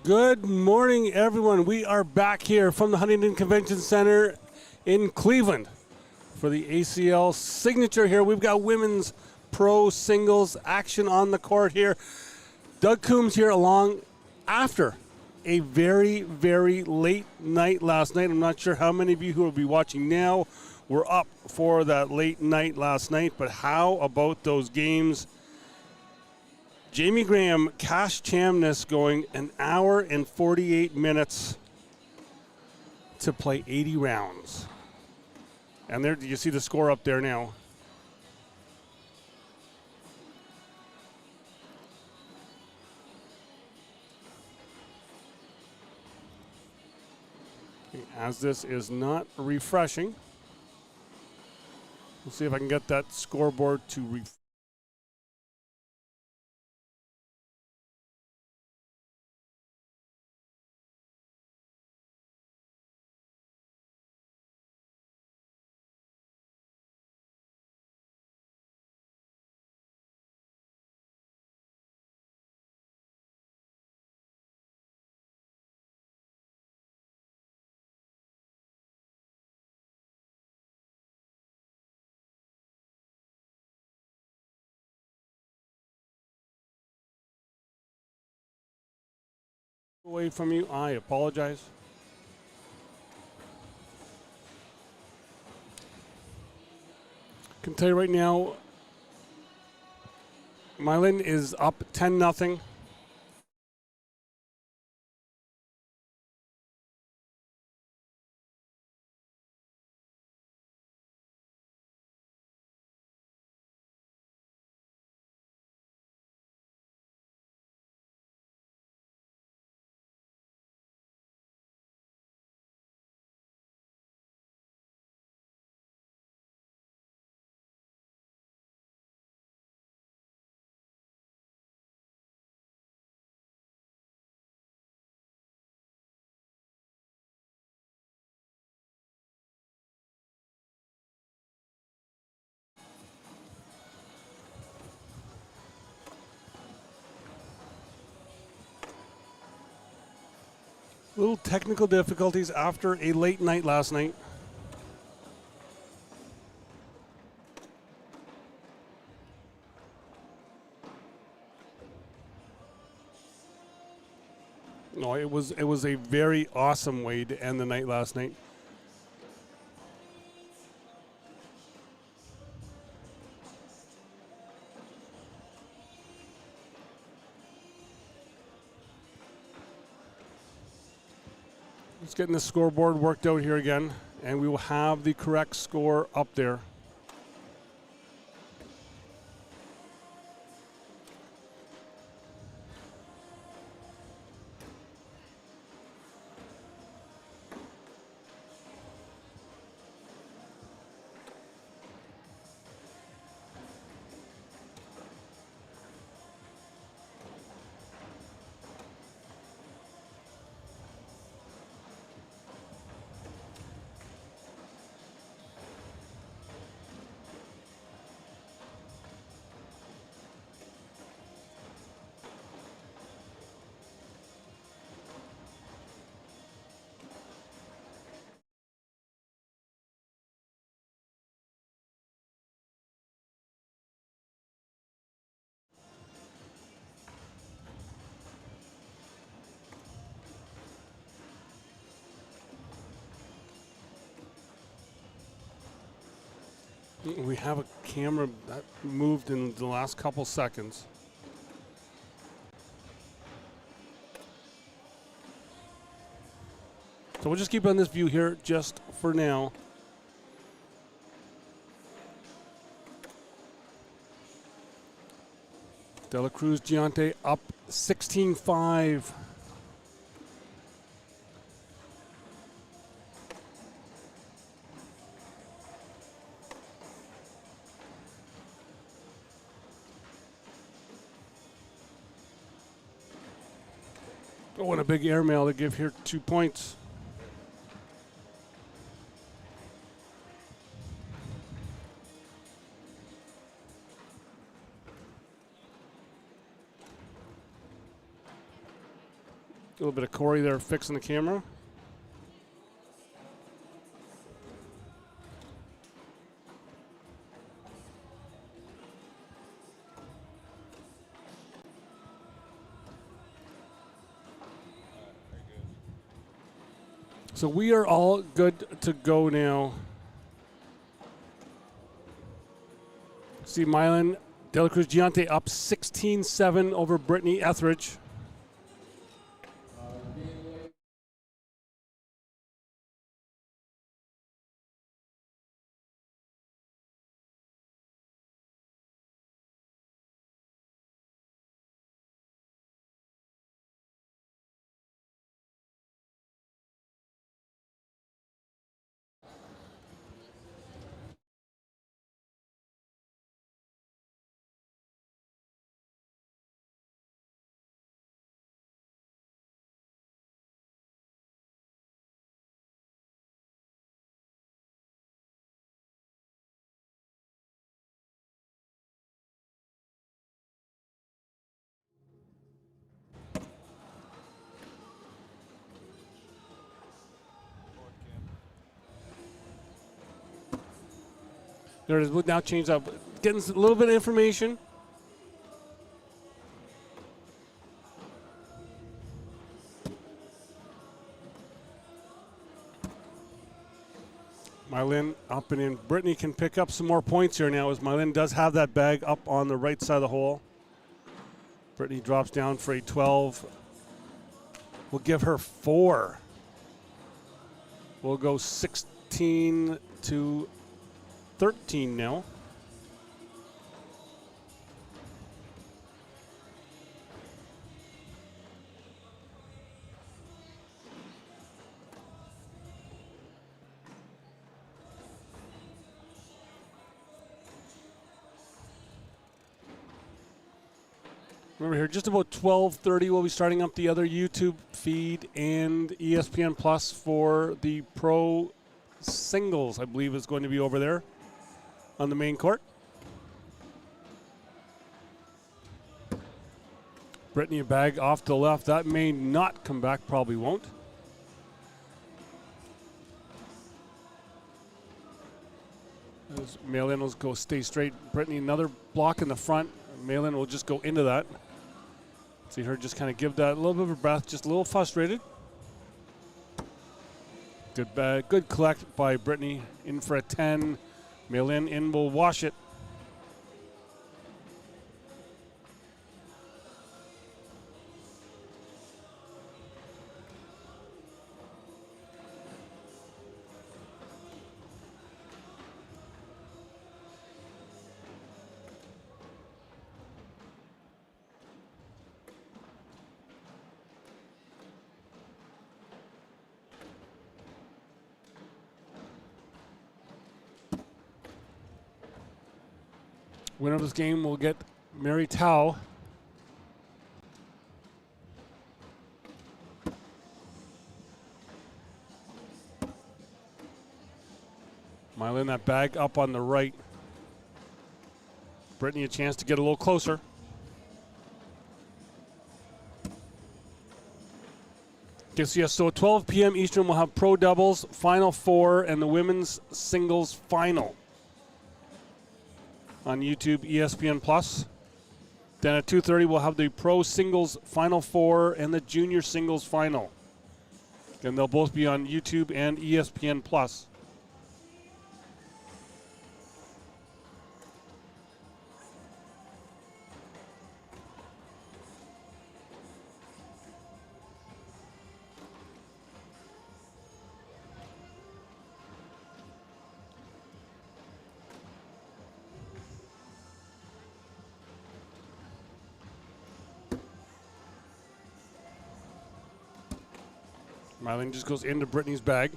Good morning, everyone. We are back here from the Huntington Convention Center in Cleveland for the ACL signature here. We've got women's pro singles action on the court here. Doug Coombs here along after a very, very late night last night. I'm not sure how many of you who will be watching now were up for that late night last night, but how about those games? Jamie Graham, Cash Chamness going an hour and 48 minutes to play 80 rounds. And there, you see the score up there now. As this is not refreshing, we'll see if I can get that scoreboard to refresh. Away from you, I apologize. Can tell you right now, Milan is up 10-0. Little technical difficulties after a late night last night. No, it was a very awesome way to end the night last night. Just getting the scoreboard worked out here again, and we will have the correct score up there. We have a camera that moved in the last couple seconds. So we'll just keep on this view here just for now. De La Cruz Gigante up 16-5. Oh, and a big airmail to give here 2 points. little bit of Corey there fixing the camera. So we are all good to go now. See Mylan De La Cruz Gigante up 16-7 over Brittany Etheridge. There it is. We'll now change up. Getting a little bit of information. Mylin up and in. Brittany can pick up some more points here now as Mylin does have that bag up on the right side of the hole. Brittany drops down for a 12. We'll give her 4. We'll go 16 to 13 now. Remember here, just about 12:30, we'll be starting up the other YouTube feed and ESPN Plus for the pro singles, I believe is going to be over there on the main court. Brittany a bag off to the left. That may not come back, probably won't. As Malin will go stay straight. Brittany another block in the front. Malin will just go into that. See her just kind of give that a little bit of a breath, just a little frustrated. Good collect by Brittany. In for a 10. Malin in will wash it. Winner of this game will get Mary Tao. Mylin that bag up on the right. Brittany a chance to get a little closer. Yes, so at 12 p.m. Eastern we'll have pro doubles, final 4, and the women's singles final on YouTube, ESPN Plus. Then at 2:30 we'll have the pro singles final 4 and the junior singles final. And they'll both be on YouTube and ESPN Plus. Mylin just goes into Brittany's bag.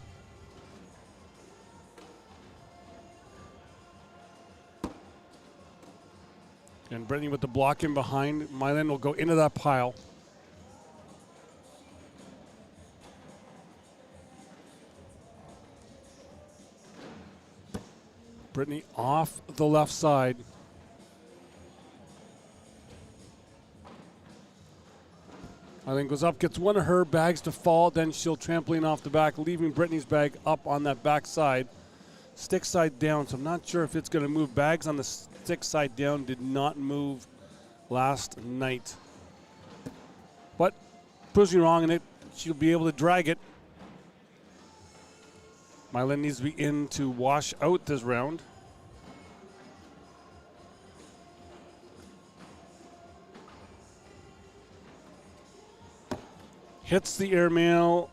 And Brittany with the block in behind. Mylin will go into that pile. Brittany off the left side. I Mylan goes up, gets one of her bags to fall, then she'll trampoline off the back, leaving Brittany's bag up on that back side. Stick side down, so I'm not sure if it's going to move. Bags on the stick side down did not move last night. But proves me wrong, and she'll be able to drag it. Mylan needs to be in to wash out this round. Hits the airmail.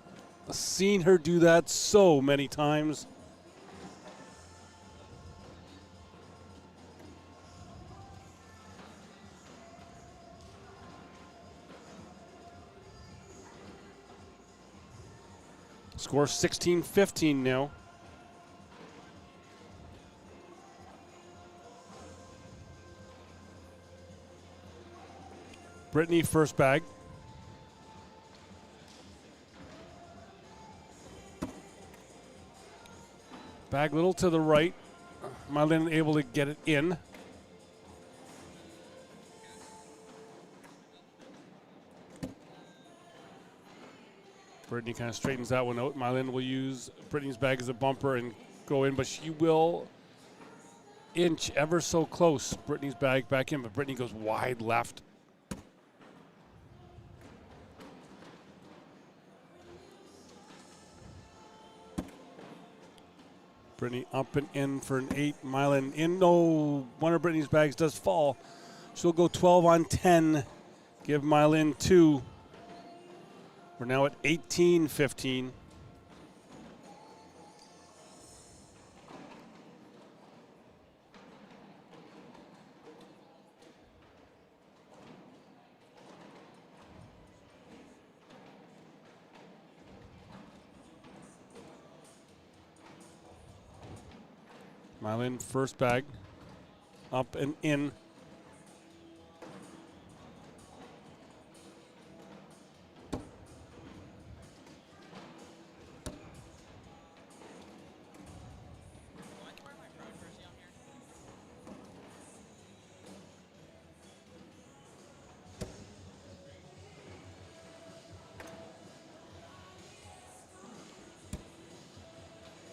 Seen her do that so many times. Score 16-15 now. Brittany first bag. Bag little to the right. Mylan able to get it in. Brittany kind of straightens that one out. Mylan will use Brittany's bag as a bumper and go in, but she will inch ever so close Brittany's bag back in, but Brittany goes wide left. Brittany up and in for an 8. Mylan in. No, one of Brittany's bags does fall. She'll go 12 on 10. Give Mylan 2. We're now at 18-15. Mylan first bag. Up and in.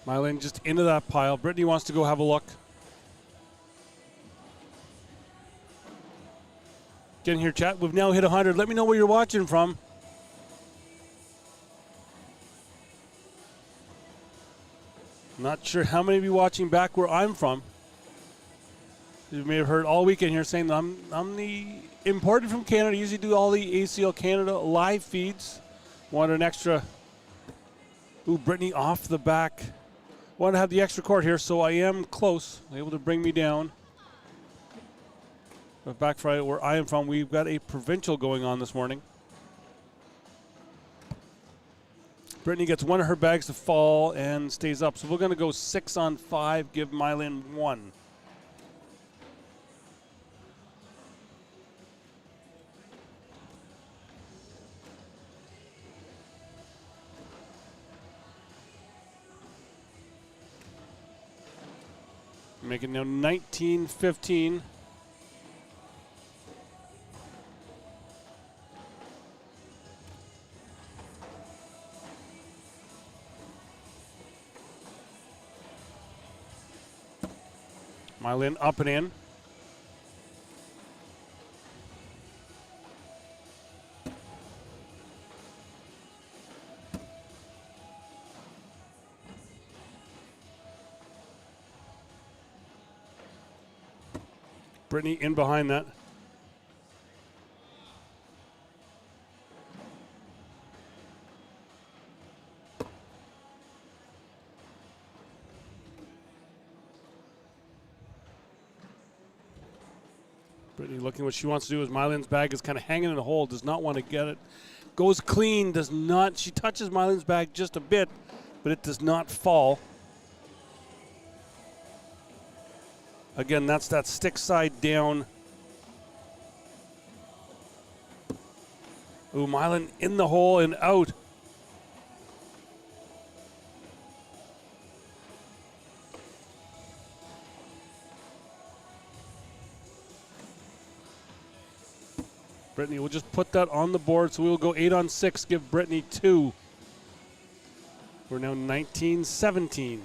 Mylan just into that pile. Brittany wants to go have a look. Get in here, chat. We've now hit 100. Let me know where you're watching from. Not sure how many of you watching back where I'm from. You may have heard all weekend here saying that I'm the imported from Canada. Usually do all the ACL Canada live feeds. Want an extra. Ooh, Brittany off the back. Want to have the extra court here, so I am close. Able to bring me down. But back Friday, where I am from, we've got a provincial going on this morning. Brittany gets one of her bags to fall and stays up. So we're going to go 6 on 5, give Mylan 1. Make it now 19-15. Mylan up and in. Brittany in behind that. Brittany looking what she wants to do is Mylan's bag is kind of hanging in a hole, does not want to get it. Goes clean, does not. She touches Mylan's bag just a bit, but it does not fall. Again, that's that stick side down. Ooh, Mylan in the hole and out. Brittany will just put that on the board, so we will go 8 on 6, give Brittany 2. We're now 19-17.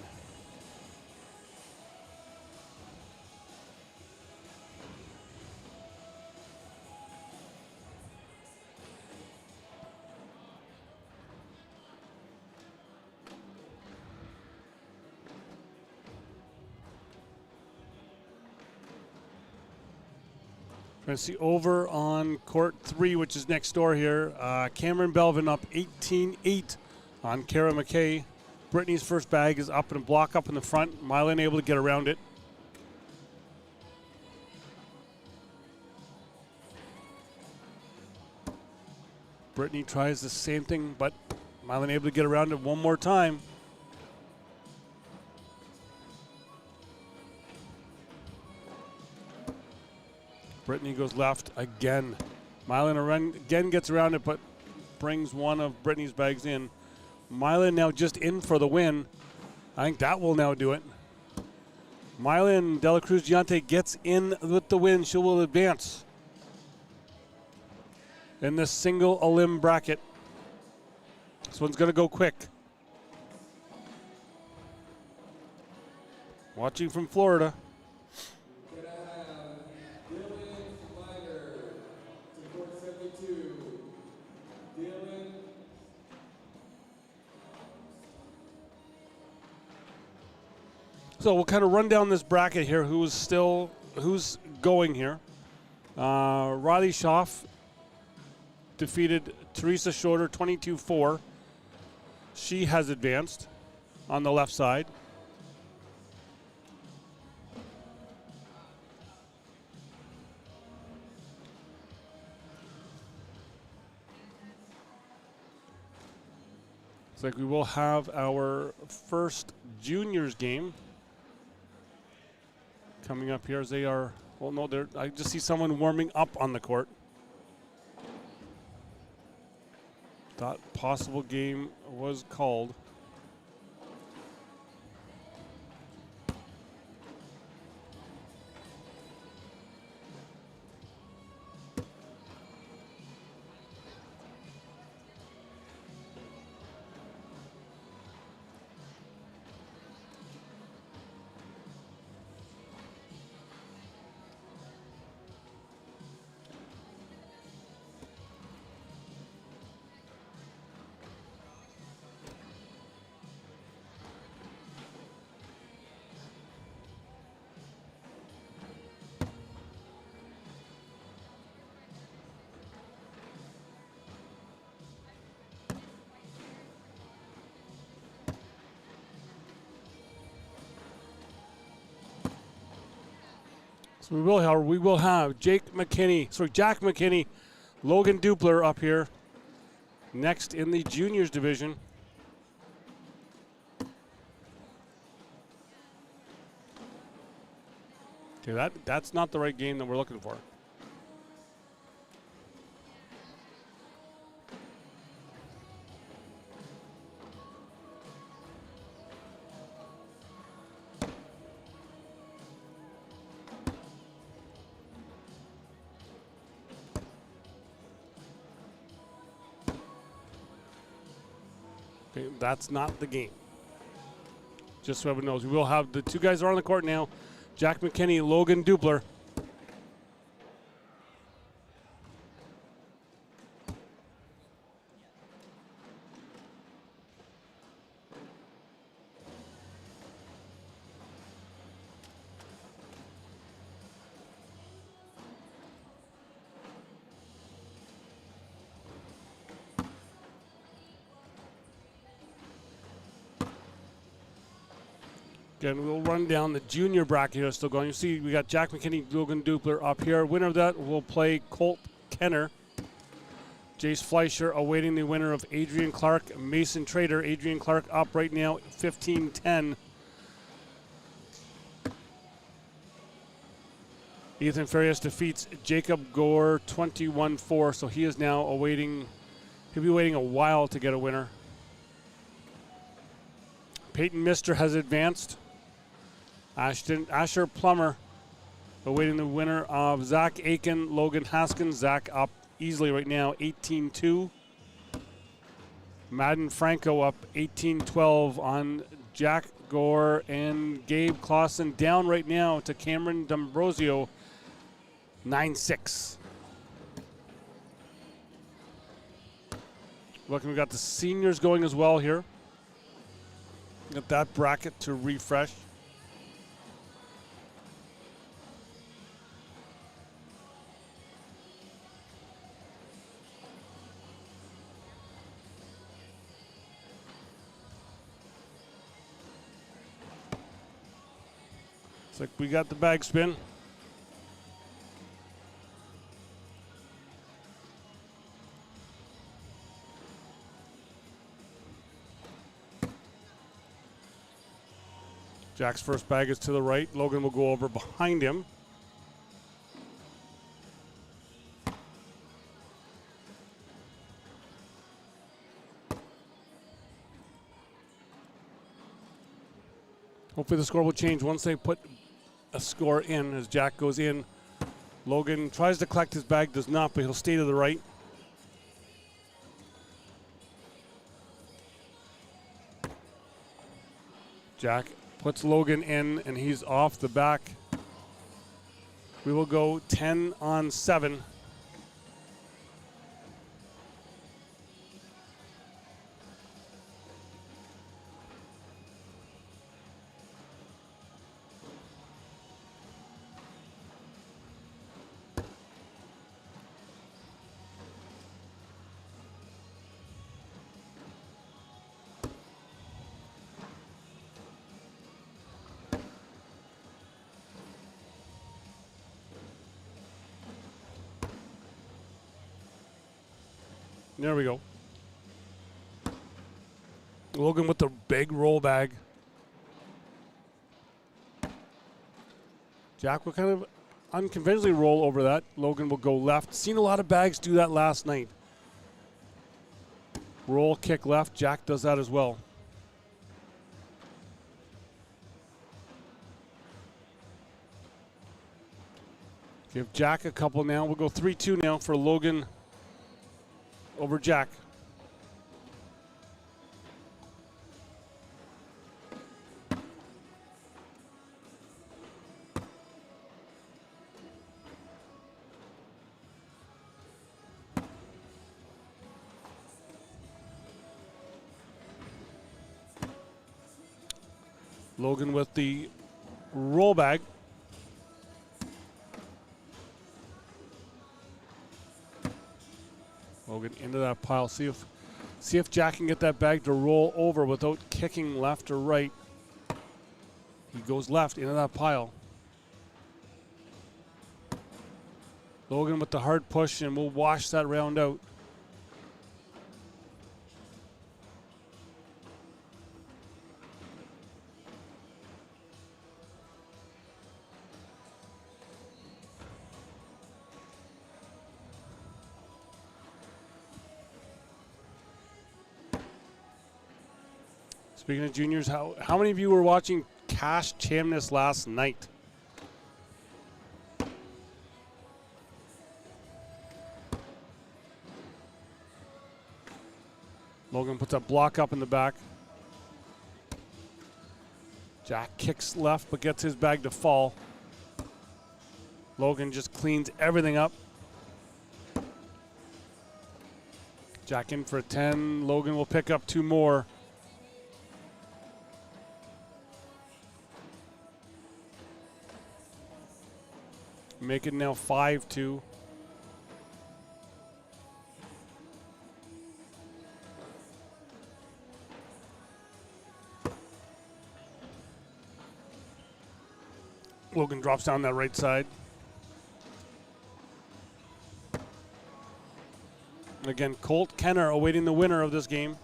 Trying to see over on court 3, which is next door here. Cameron Belvin up 18-8 on Kara McKay. Brittany's first bag is up in a block up in the front. Mylan able to get around it. Brittany tries the same thing, but Mylan able to get around it one more time. Brittany goes left again. Mylan again gets around it, but brings one of Brittany's bags in. Mylan now just in for the win. I think that will now do it. Mylan De La Cruz Gigante gets in with the win. She will advance in this single elim bracket. This one's going to go quick. Watching from Florida. So we'll kind of run down this bracket here. Who's going here? Riley Schaff defeated Teresa Schroeder 22-4. She has advanced on the left side. Looks like we will have our first juniors game coming up here as they are, well, no, I just see someone warming up on the court. Thought possible game was called. So we will have Jack McKinney, Logan Dupler up here next in the juniors division. Okay, that's not the right game that we're looking for. Okay, that's not the game. Just so everyone knows, we will have the two guys are on the court now. Jack McKinney, Logan Dupler. Again, we'll run down the junior bracket here still going. You see we got Jack McKinney, Logan Dupler up here. Winner of that will play Colt Kenner. Jace Fleischer awaiting the winner of Adrian Clark, Mason Trader. Adrian Clark up right now 15-10. Ethan Farias defeats Jacob Gore 21-4, so he is now awaiting, he'll be waiting a while to get a winner. Peyton Mister has advanced. Asher Plummer awaiting the winner of Zach Aiken, Logan Haskins. Zach up easily right now, 18-2. Madden Franco up 18-12 on Jack Gore and Gabe Clausen, down right now to Cameron D'Ambrosio, 9-6. Look, we got the seniors going as well here. Got that bracket to refresh. It's like we got the bag spin. Jack's first bag is to the right. Logan will go over behind him. Hopefully the score will change once they put a score in as Jack goes in. Logan tries to collect his bag, does not, but he'll stay to the right. Jack puts Logan in, and he's off the back. We will go 10-7. There we go. Logan with the big roll bag. Jack will kind of unconventionally roll over that. Logan will go left. Seen a lot of bags do that last night. Roll, kick left. Jack does that as well. Give Jack a couple now. We'll go 3-2 now for Logan over Jack. Logan with the roll bag. Logan into that pile. See if Jack can get that bag to roll over without kicking left or right. He goes left into that pile. Logan with the hard push, and we'll wash that round out. Speaking of juniors, how many of you were watching Cash Chamness last night? Logan puts a block up in the back. Jack kicks left but gets his bag to fall. Logan just cleans everything up. Jack in for a 10. Logan will pick up 2 more. Make it now 5-2. Logan drops down that right side. Again, Colt Kenner awaiting the winner of this game.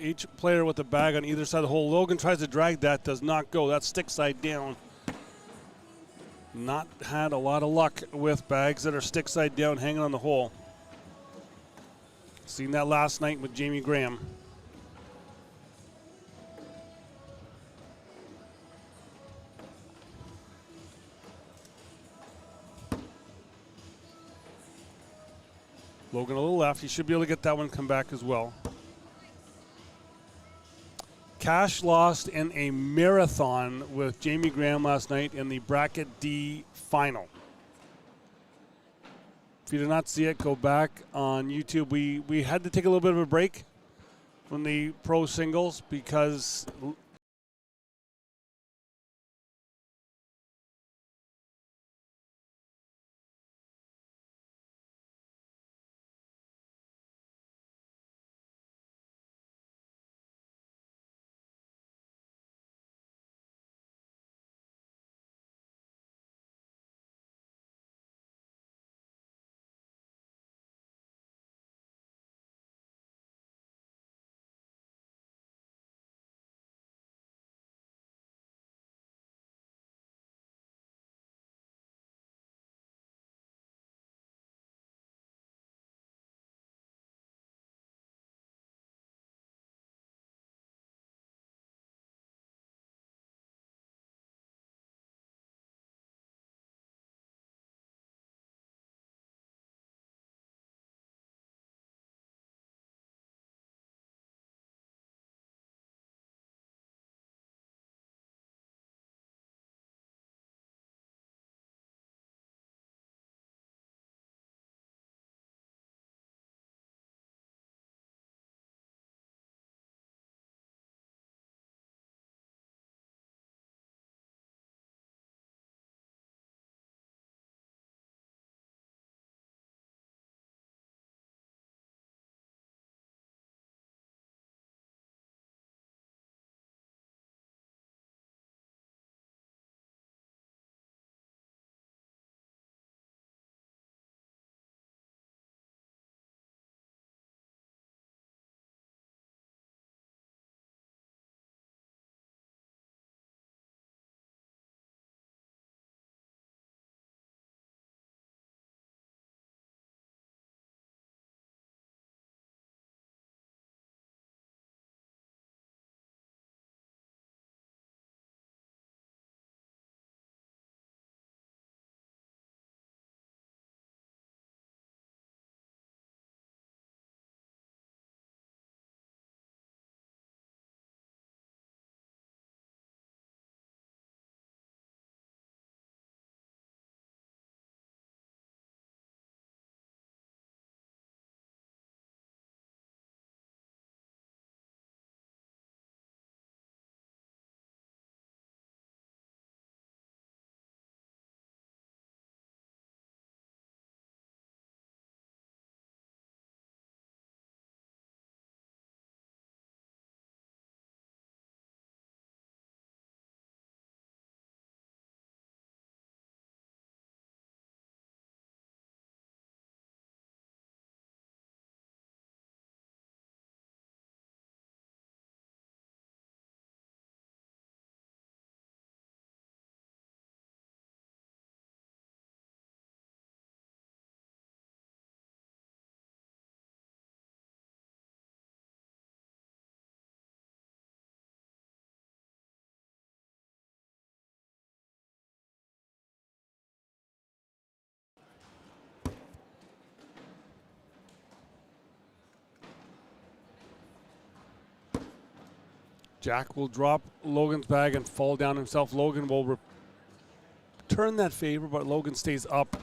Each player with a bag on either side of the hole. Logan tries to drag that, does not go. That's stick side down. Not had a lot of luck with bags that are stick side down hanging on the hole. Seen that last night with Jamie Graham. Logan a little left. He should be able to get that one come back as well. Cash lost in a marathon with Jamie Graham last night in the Bracket D final. If you did not see it, go back on YouTube. We had to take a little bit of a break from the pro singles because Jack will drop Logan's bag and fall down himself. Logan will return that favor, but Logan stays up.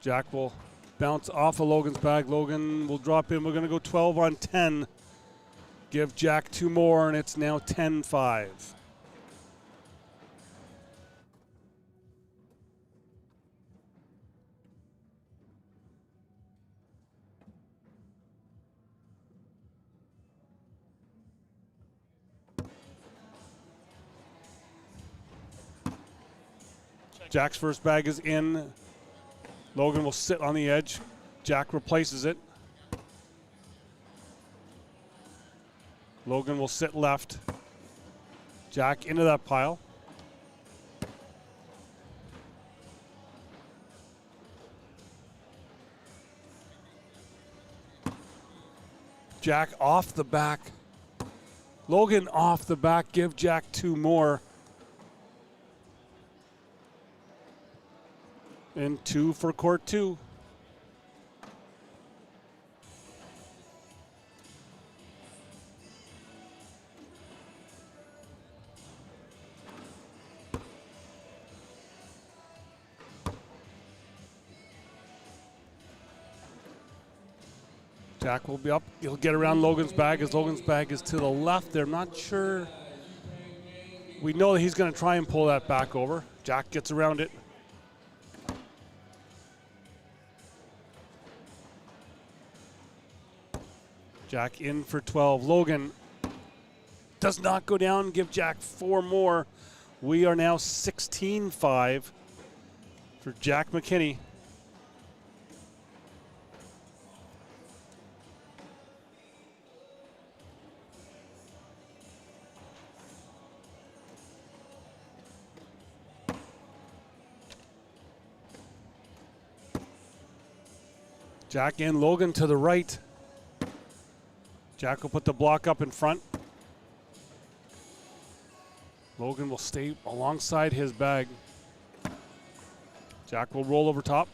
Jack will bounce off of Logan's bag. Logan will drop in. We're going to go 12 on 10. Give Jack 2 more, and it's now 10-5. Jack's first bag is in. Logan will sit on the edge. Jack replaces it. Logan will sit left. Jack into that pile. Jack off the back. Logan off the back. Give Jack 2 more. And 2 for court 2. Jack will be up. He'll get around Logan's bag as Logan's bag is to the left there. I'm not sure. We know that he's going to try and pull that back over. Jack gets around it. Jack in for 12. Logan does not go down. Give Jack 4 more. We are now 16-5 for Jack McKinney. Jack and Logan to the right. Jack will put the block up in front. Logan will stay alongside his bag. Jack will roll over top.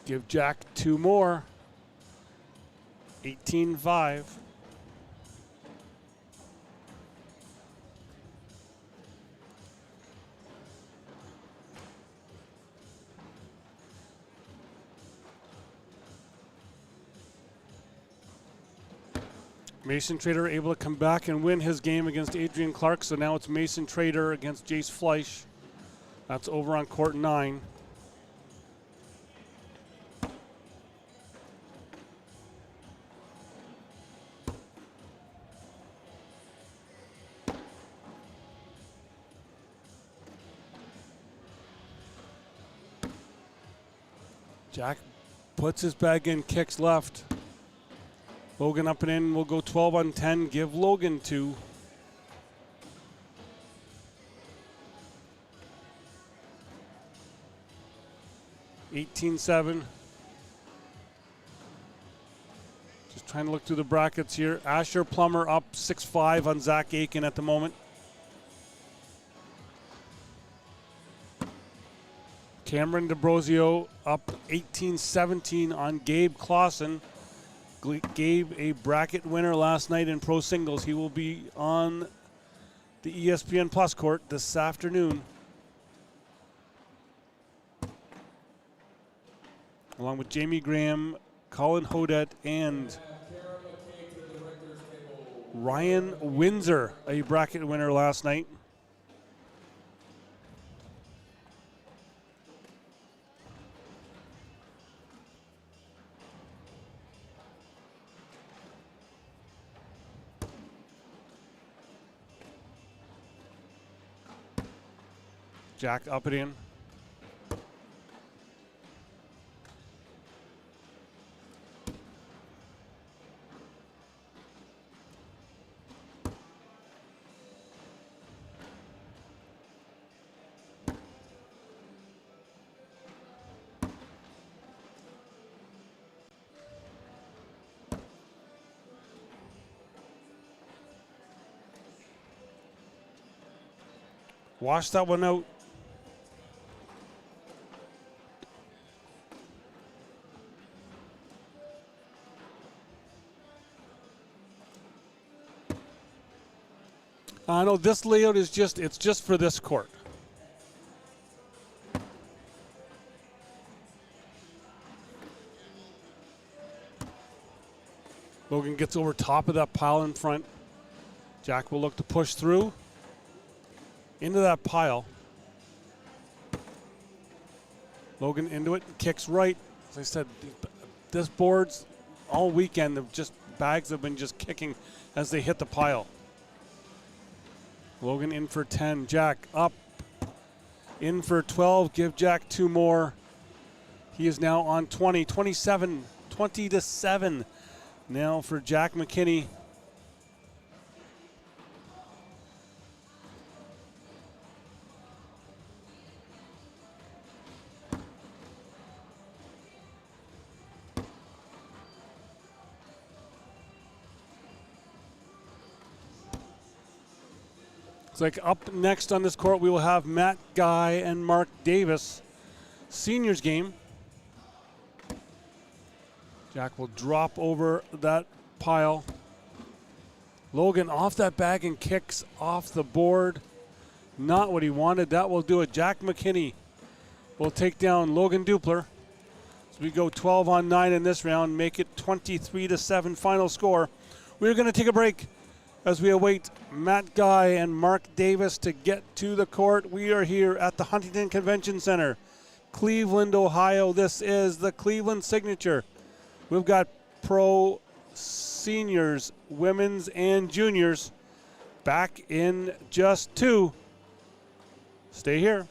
Give Jack 2 more. 18-5. Mason Trader able to come back and win his game against Adrian Clark. So now it's Mason Trader against Jace Fleisch. That's over on court 9. Jack puts his bag in, kicks left. Logan up and in. We'll go 12 on 10. Give Logan 2. $18-7. Just trying to look through the brackets here. Asher Plummer up 6-5 on Zach Aiken at the moment. Cameron DeBrosio up 18-17 on Gabe Clausen. Gabe, a bracket winner last night in pro singles. He will be on the ESPN Plus court this afternoon, along with Jamie Graham, Colin Hodet, and Ryan Windsor, a bracket winner last night. Jack up and in. Wash that one out. I know this layout is it's just for this court. Logan gets over top of that pile in front. Jack will look to push through into that pile. Logan into it, kicks right. As I said, this board's all weekend, bags have been just kicking as they hit the pile. Logan in for 10. Jack up. In for 12. Give Jack 2 more. He is now on 20. 20-7 now for Jack McKinney. It's like up next on this court, we will have Matt Guy and Mark Davis. Seniors game. Jack will drop over that pile. Logan off that bag and kicks off the board. Not what he wanted. That will do it. Jack McKinney will take down Logan Dupler. So we go 12 on 9 in this round, make it 23-7 final score. We're going to take a break as we await Matt Guy and Mark Davis to get to the court. We are here at the Huntington Convention Center, Cleveland, Ohio. This is the Cleveland Signature. We've got pro seniors, women's, and juniors back in just 2. Stay here.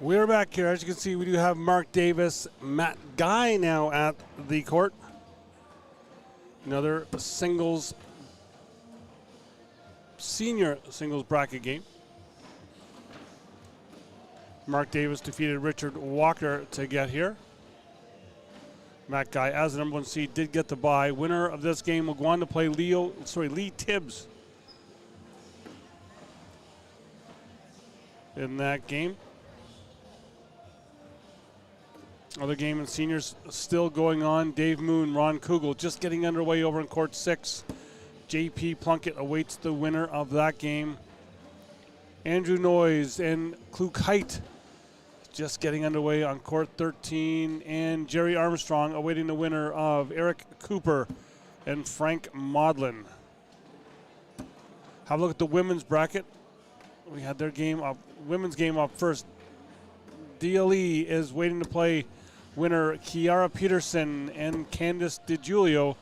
We're back here. As you can see, we do have Mark Davis, Matt Guy now at the court. Another singles, senior singles bracket game. Mark Davis defeated Richard Walker to get here. Matt Guy, as the number 1 seed, did get the bye. Winner of this game will go on to play Lee Tibbs in that game. Other game in seniors still going on. Dave Moon, Ron Kugel just getting underway over in court 6. JP Plunkett awaits the winner of that game. Andrew Noyes and Kluk Height just getting underway on court 13. And Jerry Armstrong awaiting the winner of Eric Cooper and Frank Maudlin. Have a look at the women's bracket. We had their game up, women's game up first. DLE is waiting to play winner Kiara Peterson and Candice DiGiulio.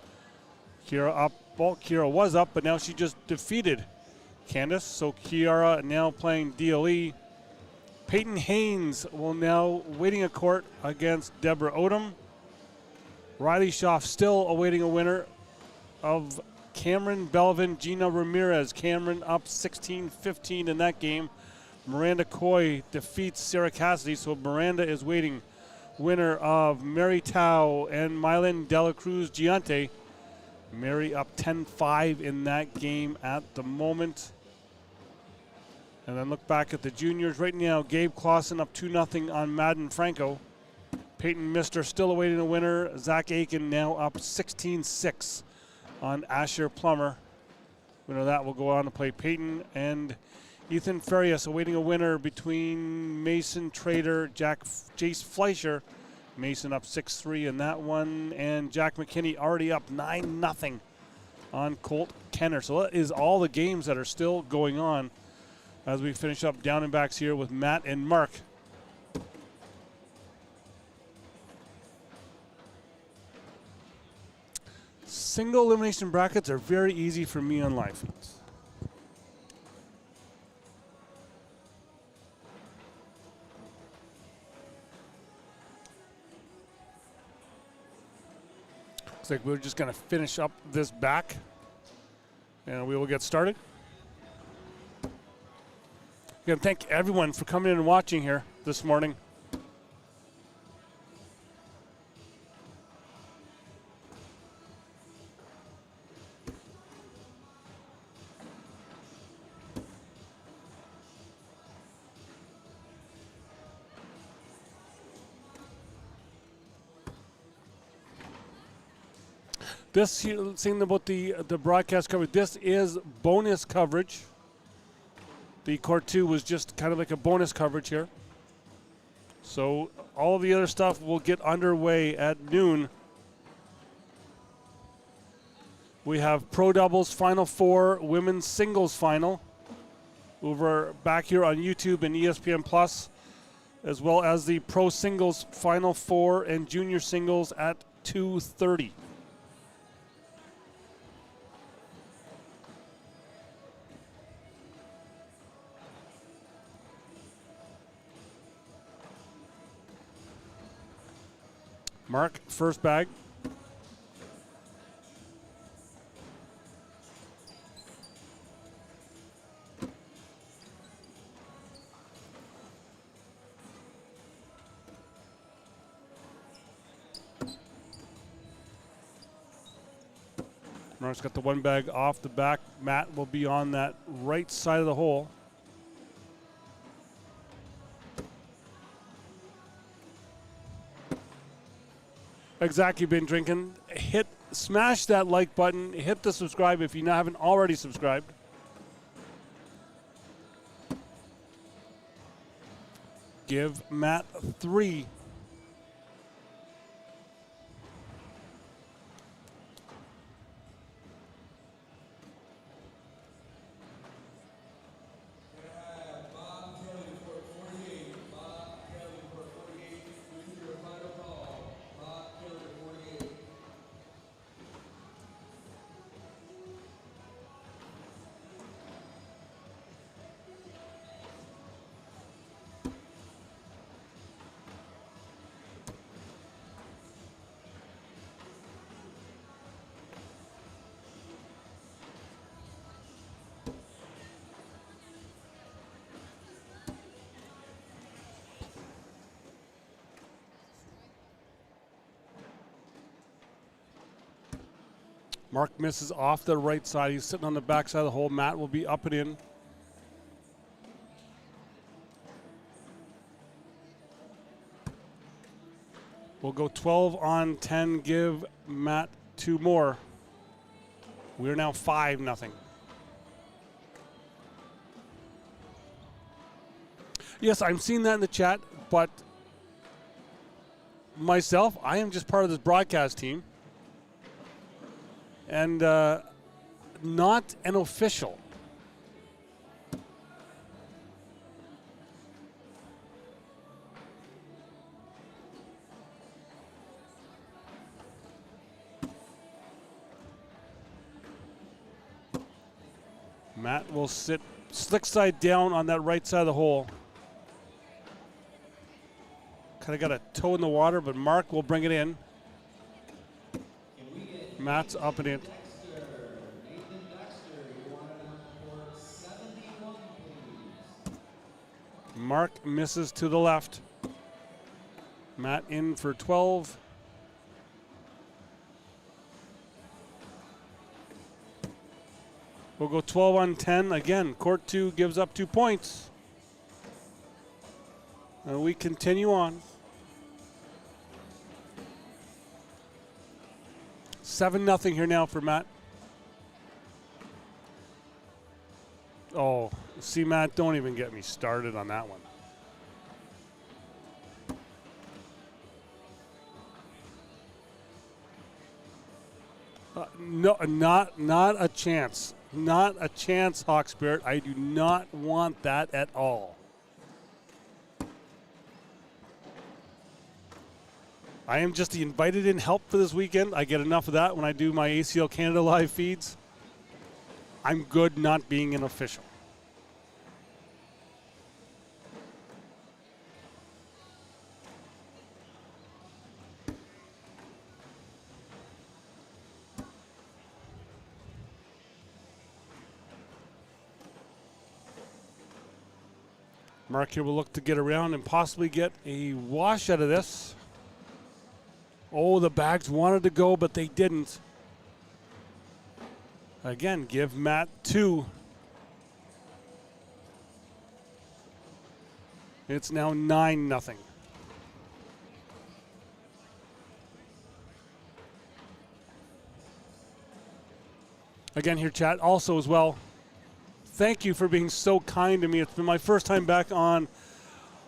Kiara was up, but now she just defeated Candice. So Kiara now playing DLE. Peyton Haynes will now waiting a court against Deborah Odom. Riley Schaff still awaiting a winner of Cameron Belvin, Gina Ramirez. Cameron up 16-15 in that game. Miranda Coy defeats Sarah Cassidy, so Miranda is waiting winner of Mary Tao and Mylan Dela Cruz Gigante. Mary up 10-5 in that game at the moment. And then look back at the juniors right now. Gabe Clausen up 2-0 on Madden Franco. Peyton Mister still awaiting a winner. Zach Aiken now up 16-6 on Asher Plummer. Winner of that will go on to play Peyton. And Ethan Farias awaiting a winner between Mason Trader, Jace Fleischer. Mason up 6-3 in that one. And Jack McKinney already up 9-0 on Colt Kenner. So that is all the games that are still going on as we finish up down and backs here with Matt and Mark. Single elimination brackets are very easy for me on live feeds. Looks like we're just going to finish up this back and we will get started. Again, thank everyone for coming in and watching here this morning. This thing about the broadcast coverage, this is bonus coverage. The Court 2 was just kind of like a bonus coverage here. So all of the other stuff will get underway at noon. We have Pro Doubles Final Four, Women's Singles Final over back here on YouTube and ESPN Plus, as well as the Pro Singles Final Four and Junior Singles at 2:30. Mark, first bag. Mark's got the one bag off the back. Matt will be on that right side of the hole. Exactly, been drinking. Smash that like button. Hit the subscribe if you haven't already subscribed. Give Matt 3. Mark misses off the right side. He's sitting on the back side of the hole. Matt will be up and in. We'll go 12 on 10, give Matt 2 more. We're now 5-0. Yes, I'm seeing that in the chat, but myself, I am just part of this broadcast team and not an official. Matt will sit slick side down on that right side of the hole. Kind of got a toe in the water, but Mark will bring it in. Matt's up and in. Mark misses to the left. Matt in for 12. We'll go 12 on 10. Again, court 2 gives up 2 points. And we continue on. 7-0 here now for Matt. Oh, see, Matt, don't even get me started on that one. No, not a chance. Not a chance, Hawk Spirit. I do not want that at all. I am just the invited in help for this weekend. I get enough of that when I do my ACL Canada live feeds. I'm good not being an official. Mark here will look to get around and possibly get a wash out of this. Oh, the bags wanted to go, but they didn't. Again, give Matt 2. It's now 9-0. Again here, chat, also as well, thank you for being so kind to me. It's been my first time back on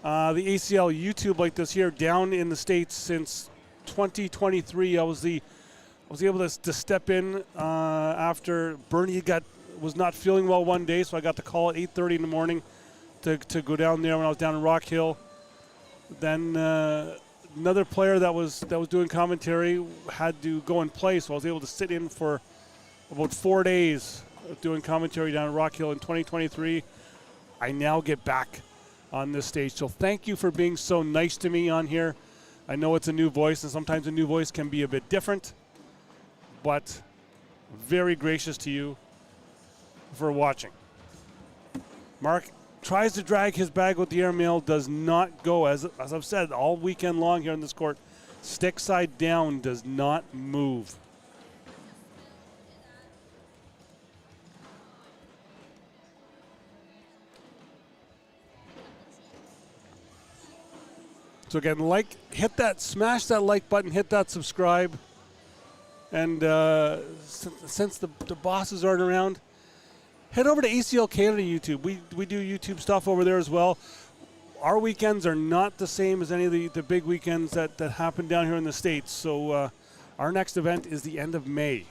the ACL YouTube like this here down in the States since 2023. I was able to step in after Bernie was not feeling well one day, so I got the call at 8:30 in the morning to go down there when I was down in Rock Hill. Then another player that was doing commentary had to go and play, so I was able to sit in for about 4 days doing commentary down in Rock Hill in 2023. I now get back on this stage, so thank you for being so nice to me on here. I know it's a new voice, and sometimes a new voice can be a bit different, but very gracious to you for watching. Mark tries to drag his bag with the airmail, does not go. As I've said all weekend long here in this court, stick side down does not move. So again, smash that like button, hit that subscribe. And since the bosses aren't around, head over to ACL Canada YouTube. We do YouTube stuff over there as well. Our weekends are not the same as any of the big weekends that happen down here in the States. So our next event is the end of May.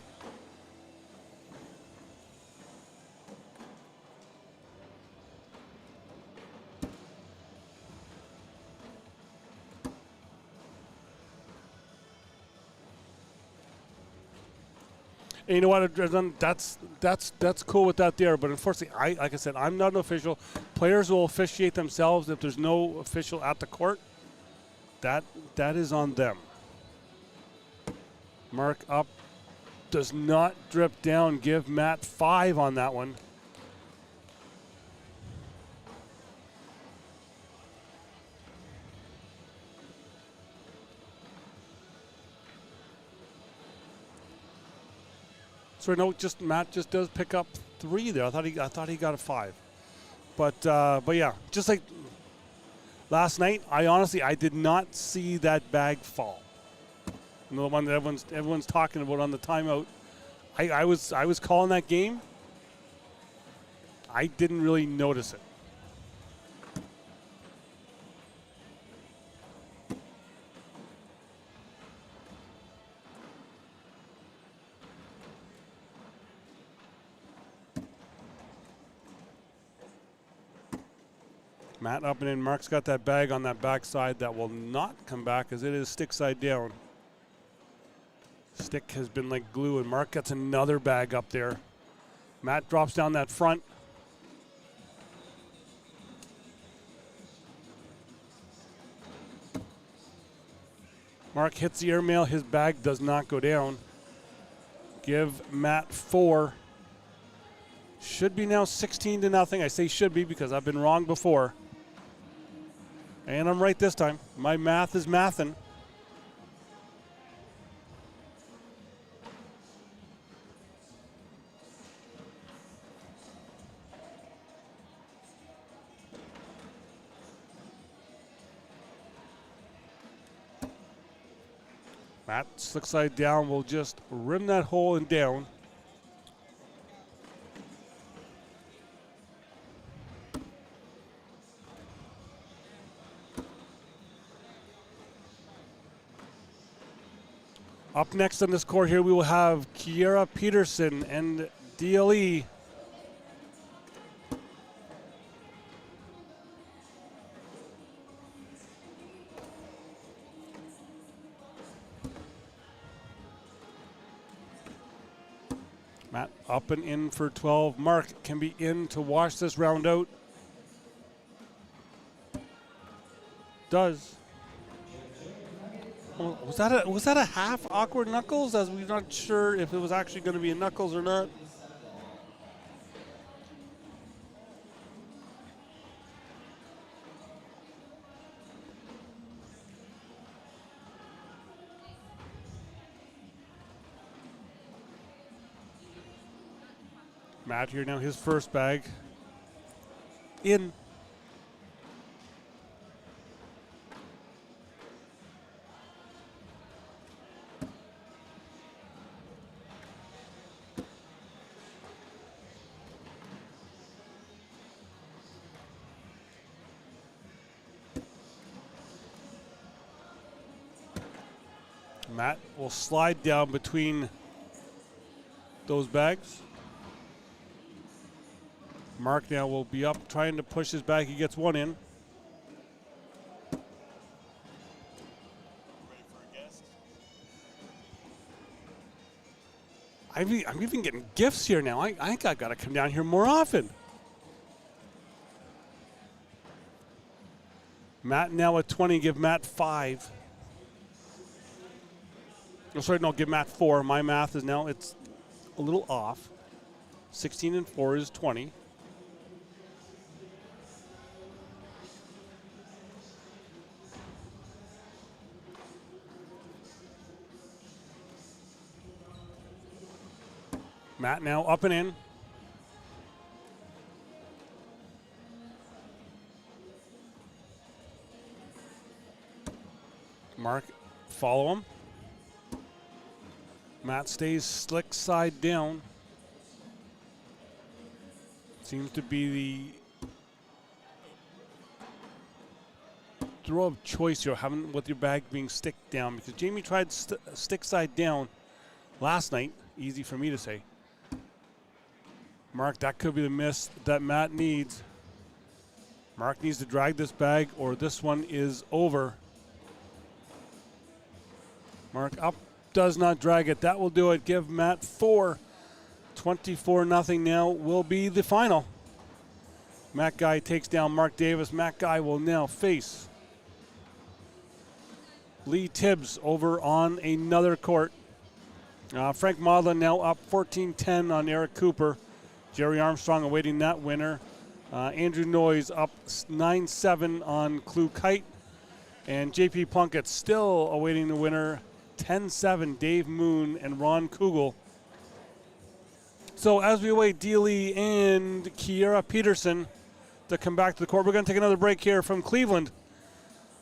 And you know what? That's cool with that there. But unfortunately, like I said, I'm not an official. Players will officiate themselves if there's no official at the court. That is on them. Mark up, does not drip down. Give Matt 5 on that one. So no, just Matt just does pick up 3 there. I thought he got a 5. But yeah, just like last night, I did not see that bag fall. You know, the one that everyone's talking about on the timeout. I was calling that game. I didn't really notice it. Matt up and in. Mark's got that bag on that backside that will not come back as it is stick side down. Stick has been like glue, and Mark gets another bag up there. Matt drops down that front. Mark hits the airmail. His bag does not go down. Give Matt 4. Should be now 16-0. I say should be because I've been wrong before. And I'm right this time. My math is mathin'. Matt, slick side down, will just rim that hole and down. Up next on this court here, we will have Kiera Peterson and DLE. Matt up and in for 12. Mark can be in to wash this round out. Does. Was that a half awkward knuckles, as we're not sure if it was actually going to be a knuckles or not? Matt here now, his first bag. In. Matt will slide down between those bags. Mark now will be up trying to push his bag. He gets one in. I'm even getting gifts here now. I think I got to come down here more often. Matt now at 20. Give Matt 5. Oh, sorry, no, give Matt 4. My math is now, it's a little off. 16 and 4 is 20. Matt now up and in. Mark, follow him. Matt stays slick side down. Seems to be the throw of choice you're having with your bag being stick down, because Jamie tried stick side down last night. Easy for me to say. Mark, that could be the miss that Matt needs. Mark needs to drag this bag or this one is over. Mark up, does not drag it. That will do it. Give Matt 4. 24-0 now will be the final. Matt Guy takes down Mark Davis. Matt Guy will now face Lee Tibbs over on another court. Frank Maudlin now up 14-10 on Eric Cooper. Jerry Armstrong awaiting that winner. Andrew Noyes up 9-7 on Clue Kite. And JP Plunkett still awaiting the winner. 10-7, Dave Moon and Ron Kugel. So as we await Dealey and Kiara Peterson to come back to the court, we're going to take another break here from Cleveland.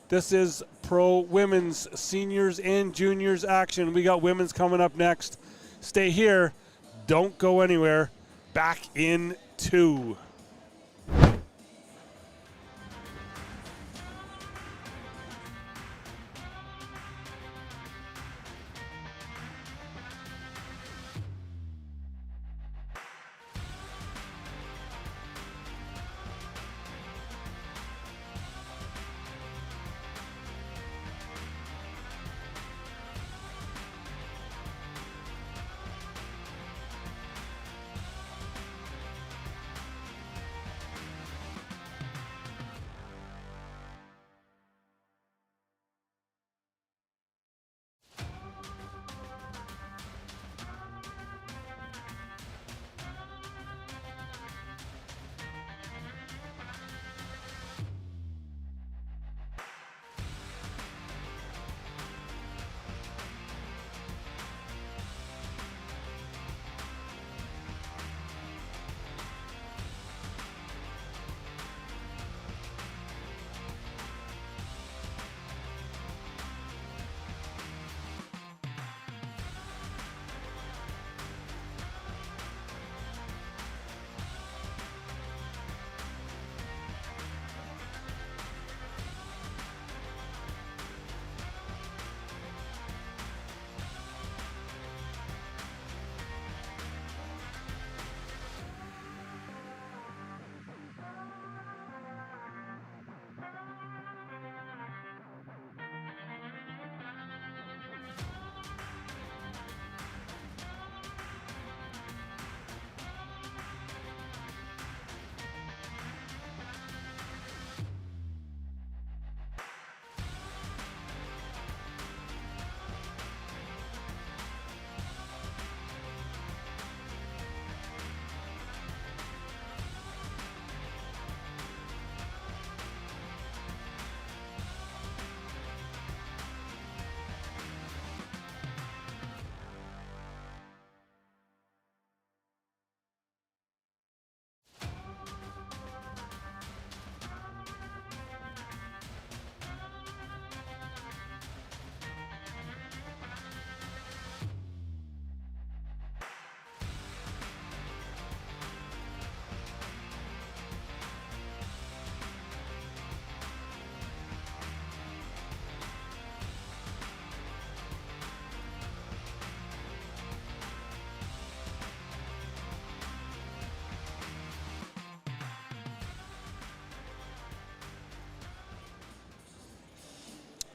This is pro women's seniors and juniors action. We got women's coming up next. Stay here. Don't go anywhere. Back in 2.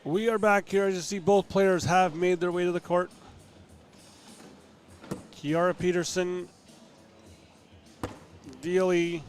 We are back here. As you see, both players have made their way to the court. Kiara Peterson, Dealey,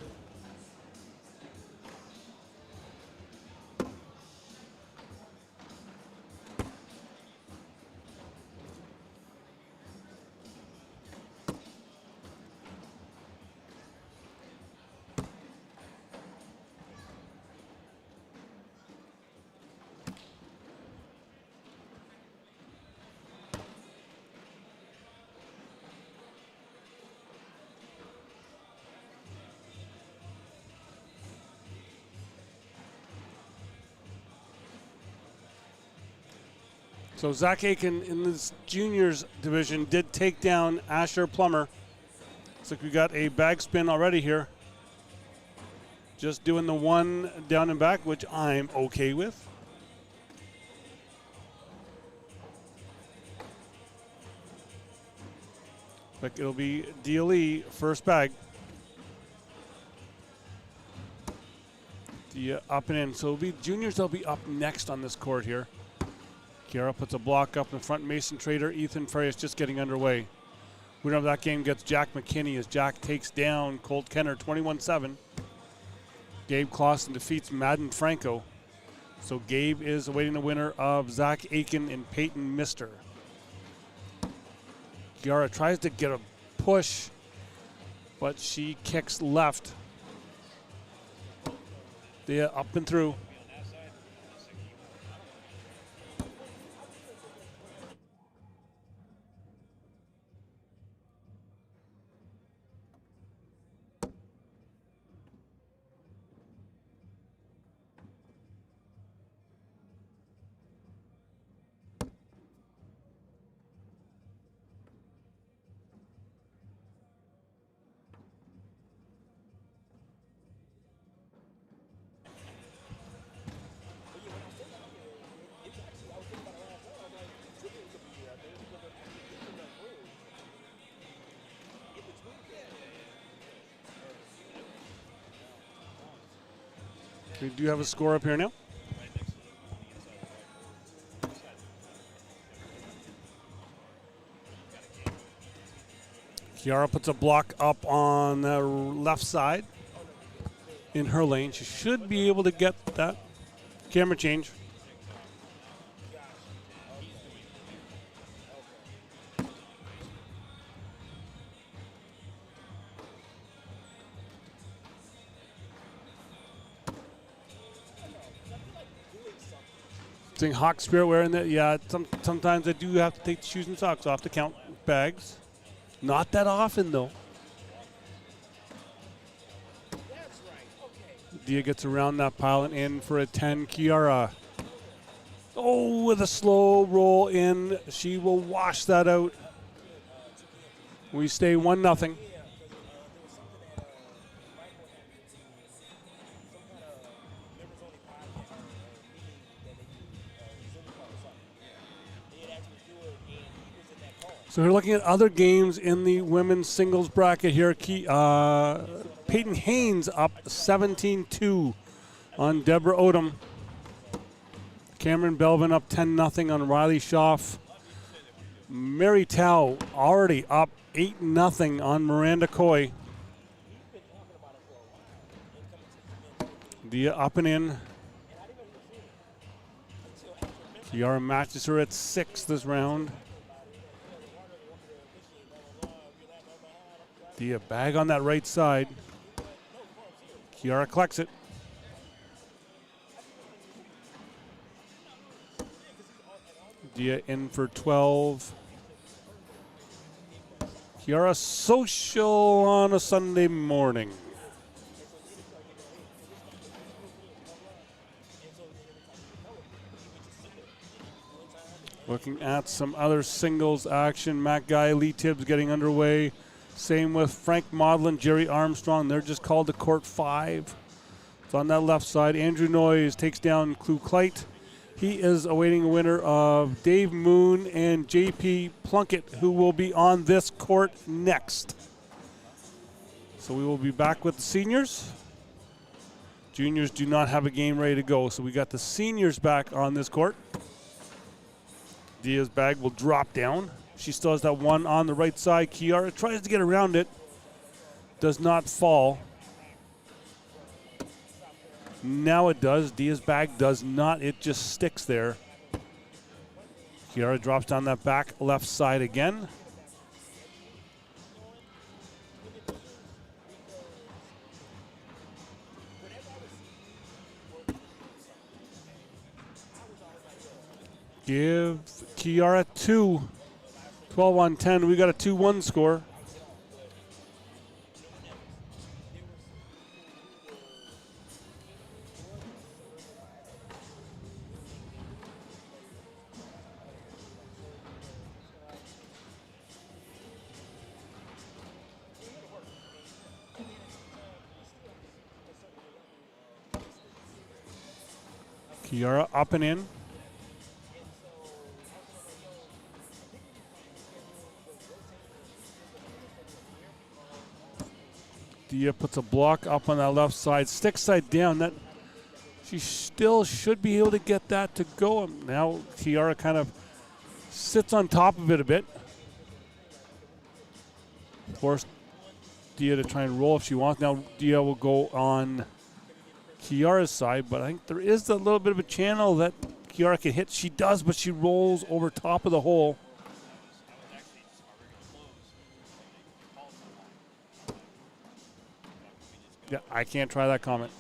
so Zach Aiken in this juniors division did take down Asher Plummer. Looks like we got a bag spin already here. Just doing the one down and back, which I'm okay with. Like it'll be Dealey first bag. The up and in. So it'll be juniors. They'll be up next on this court here. Kiara puts a block up in front. Mason Trader, Ethan Farias just getting underway. Winner of that game gets Jack McKinney as Jack takes down Colt Kenner 21-7. Gabe Clausen defeats Madden Franco. So Gabe is awaiting the winner of Zach Aiken and Peyton Mister. Kiara tries to get a push, but she kicks left. Yeah, up and through. We do have a score up here now. Kiara puts a block up on the left side in her lane. She should be able to get that camera change. Seeing Hawk Spirit wearing that. Yeah, sometimes I do have to take the shoes and socks off to count bags. Not that often, though. Dia gets around that pile and in for a 10. Kiara. Oh, with a slow roll in. She will wash that out. We stay 1-0. So we're looking at other games in the women's singles bracket here. Peyton Haynes up 17-2 on Deborah Odom. Cameron Belvin up 10-0 on Riley Schaff. Mary Tao already up 8-0 on Miranda Coy. Dia up and in. Kiara matches her at 6 this round. Dia bag on that right side. Kiara collects it. Dia in for 12. Kiara social on a Sunday morning. Looking at some other singles action. Matt Guy, Lee Tibbs getting underway. Same with Frank Modlin, Jerry Armstrong. They're just called to court 5. It's on that left side. Andrew Noyes takes down Clu Kleit. He is awaiting a winner of Dave Moon and JP Plunkett, who will be on this court next. So we will be back with the seniors. Juniors do not have a game ready to go, so we got the seniors back on this court. Dia's bag will drop down. She still has that one on the right side. Kiara tries to get around it. Does not fall. Now it does. Dia's bag does not. It just sticks there. Kiara drops down that back left side again. Give Kiara 2. 12 on 10. We got a 2-1 score. Kiara up and in. Dia puts a block up on that left side, stick side down. That she still should be able to get that to go. Now Kiara kind of sits on top of it a bit. Force Dia to try and roll if she wants. Now Dia will go on Kiara's side, but I think there is a little bit of a channel that Kiara can hit. She does, but she rolls over top of the hole. Yeah, I can't try that comment.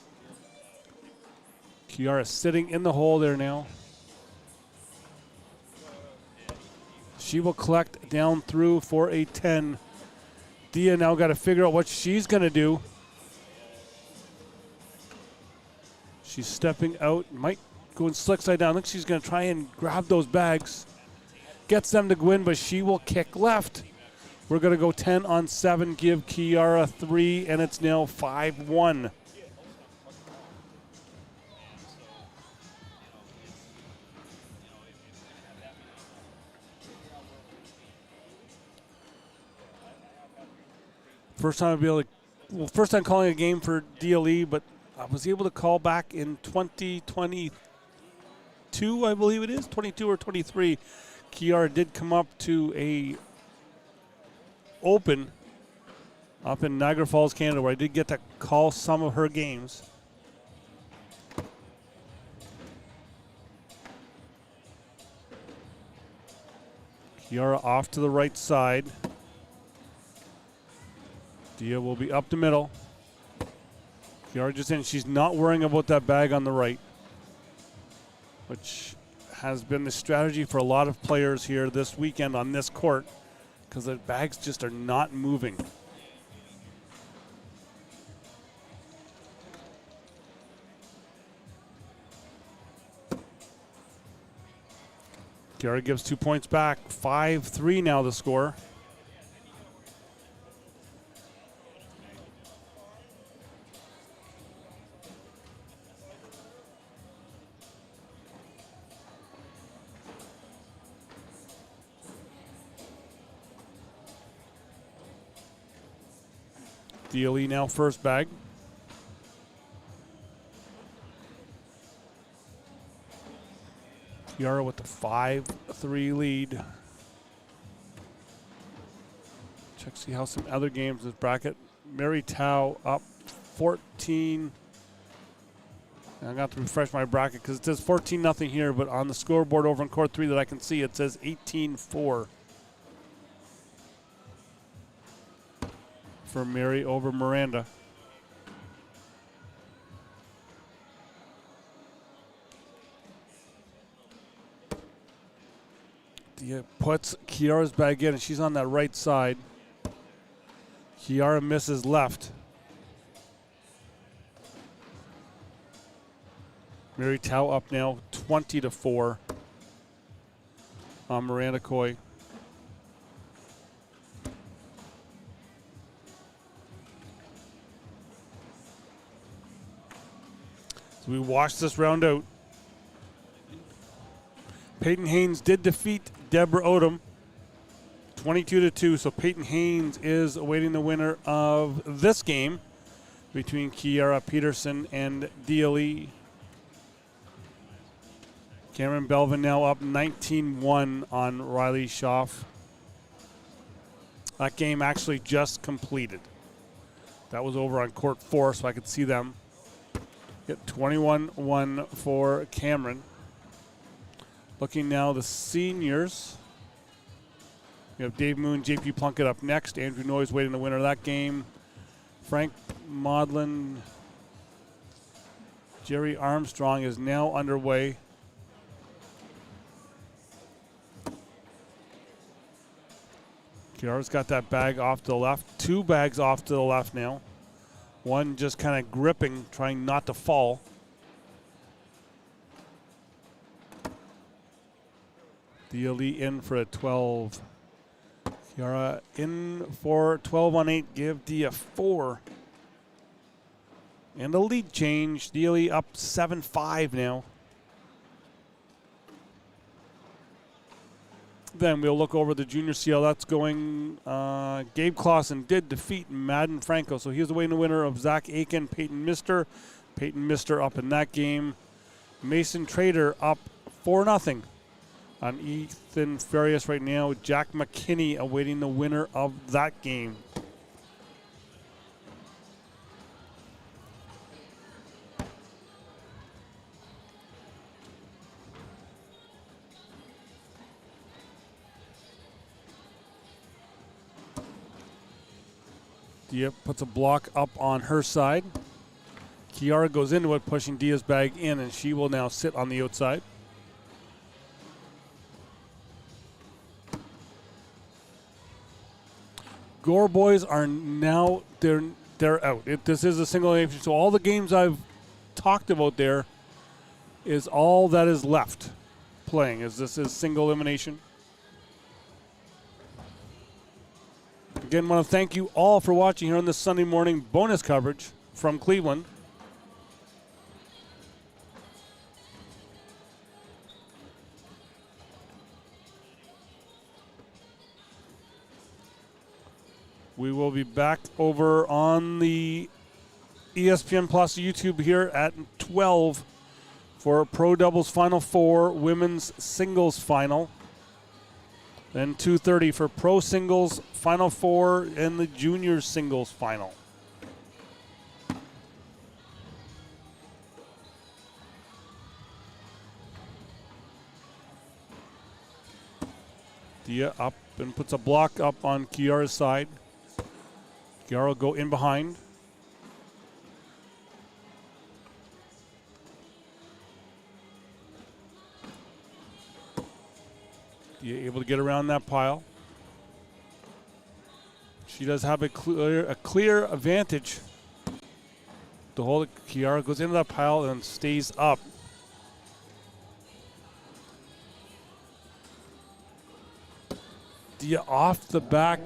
Kiara sitting in the hole there now. She will collect down through for a 10. Dia now got to figure out what she's going to do. She's stepping out, might go and slick side down. I think she's going to try and grab those bags. Gets them to win, but she will kick left. We're going to go 10 on 7, give Kiara 3, and it's now 5-1. First time calling a game for DLE, but I was able to call back in 2022, I believe it is, 22 or 23. Kiara did come up to a open up in Niagara Falls, Canada, where I did get to call some of her games. Kiara off to the right side. Dia will be up the middle. Kiara just in. She's not worrying about that bag on the right, which has been the strategy for a lot of players here this weekend on this court, because the bags just are not moving. Kiara gives 2 points back. 5-3 now the score. DLE now first bag. Kiara with the 5-3 lead. Check, see how some other games in this bracket. Mary Tao up 14. And I got to refresh my bracket because it says 14-0 here, but on the scoreboard over in court 3 that I can see, it says 18-4. For Mary over Miranda. Dia puts Kiara's bag in, and she's on that right side. Kiara misses left. Mary Tao up now 20-4 on Miranda Coy. So we watch this round out. Peyton Haynes did defeat Deborah Odom 22-2, so Peyton Haynes is awaiting the winner of this game between Kiara Peterson and DLE. Cameron Belvin now up 19-1 on Riley Schaff. That game actually just completed. That was over on court 4, so I could see them. Get 21-1 for Cameron. Looking now the seniors. We have Dave Moon, JP Plunkett up next. Andrew Noyes waiting the winner of that game. Frank Maudlin, Jerry Armstrong is now underway. Kiara's got that bag off to the left. 2 bags off to the left now. One just kind of gripping, trying not to fall. DLE in for a 12. Kiara in for 12 on 8. Give Dia 4. And a lead change. DLE up 7-5 now. Then we'll look over the junior CL. That's going. Gabe Clausen did defeat Madden Franco, so he's awaiting the winner of Zach Aiken, Peyton Mister. Peyton Mister up in that game. Mason Trader up 4-0 on Ethan Farias right now. Jack McKinney awaiting the winner of that game. Dia puts a block up on her side. Kiara goes into it, pushing Dia's bag in, and she will now sit on the outside. Gore boys are now, they're out. This is a single elimination, so all the games I've talked about there is all that is left playing. This is single elimination. Again, want to thank you all for watching here on this Sunday morning bonus coverage from Cleveland. We will be back over on the ESPN Plus YouTube here at 12 for Pro Doubles Final Four, Women's Singles Final. Then 2:30 for Pro Singles Final Four and the Junior Singles Final. Dia up and puts a block up on Kiara's side. Kiara will go in behind. Dia able to get around that pile. She does have a clear advantage to hold it. Kiara goes into that pile and stays up. Dia off the back.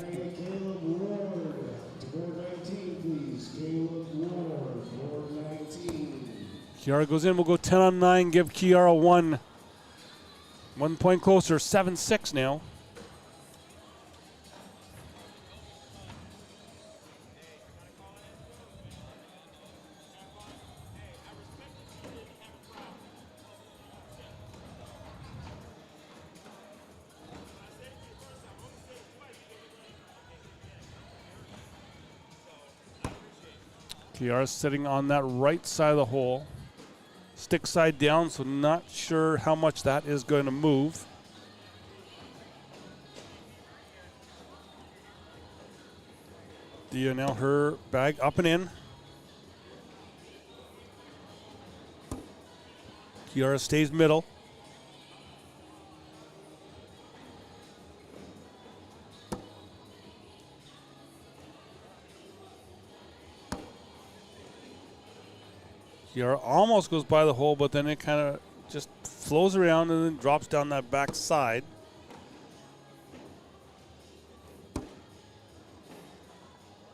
Kiara goes in. We'll go 10 on 9. Give Kiara 1 point closer. 7-6 now. Kiara's sitting on that right side of the hole. Stick side down, so not sure how much that is going to move. Dia now her bag up and in. Kiara stays middle. Kiara almost goes by the hole, but then it kind of just flows around and then drops down that back side.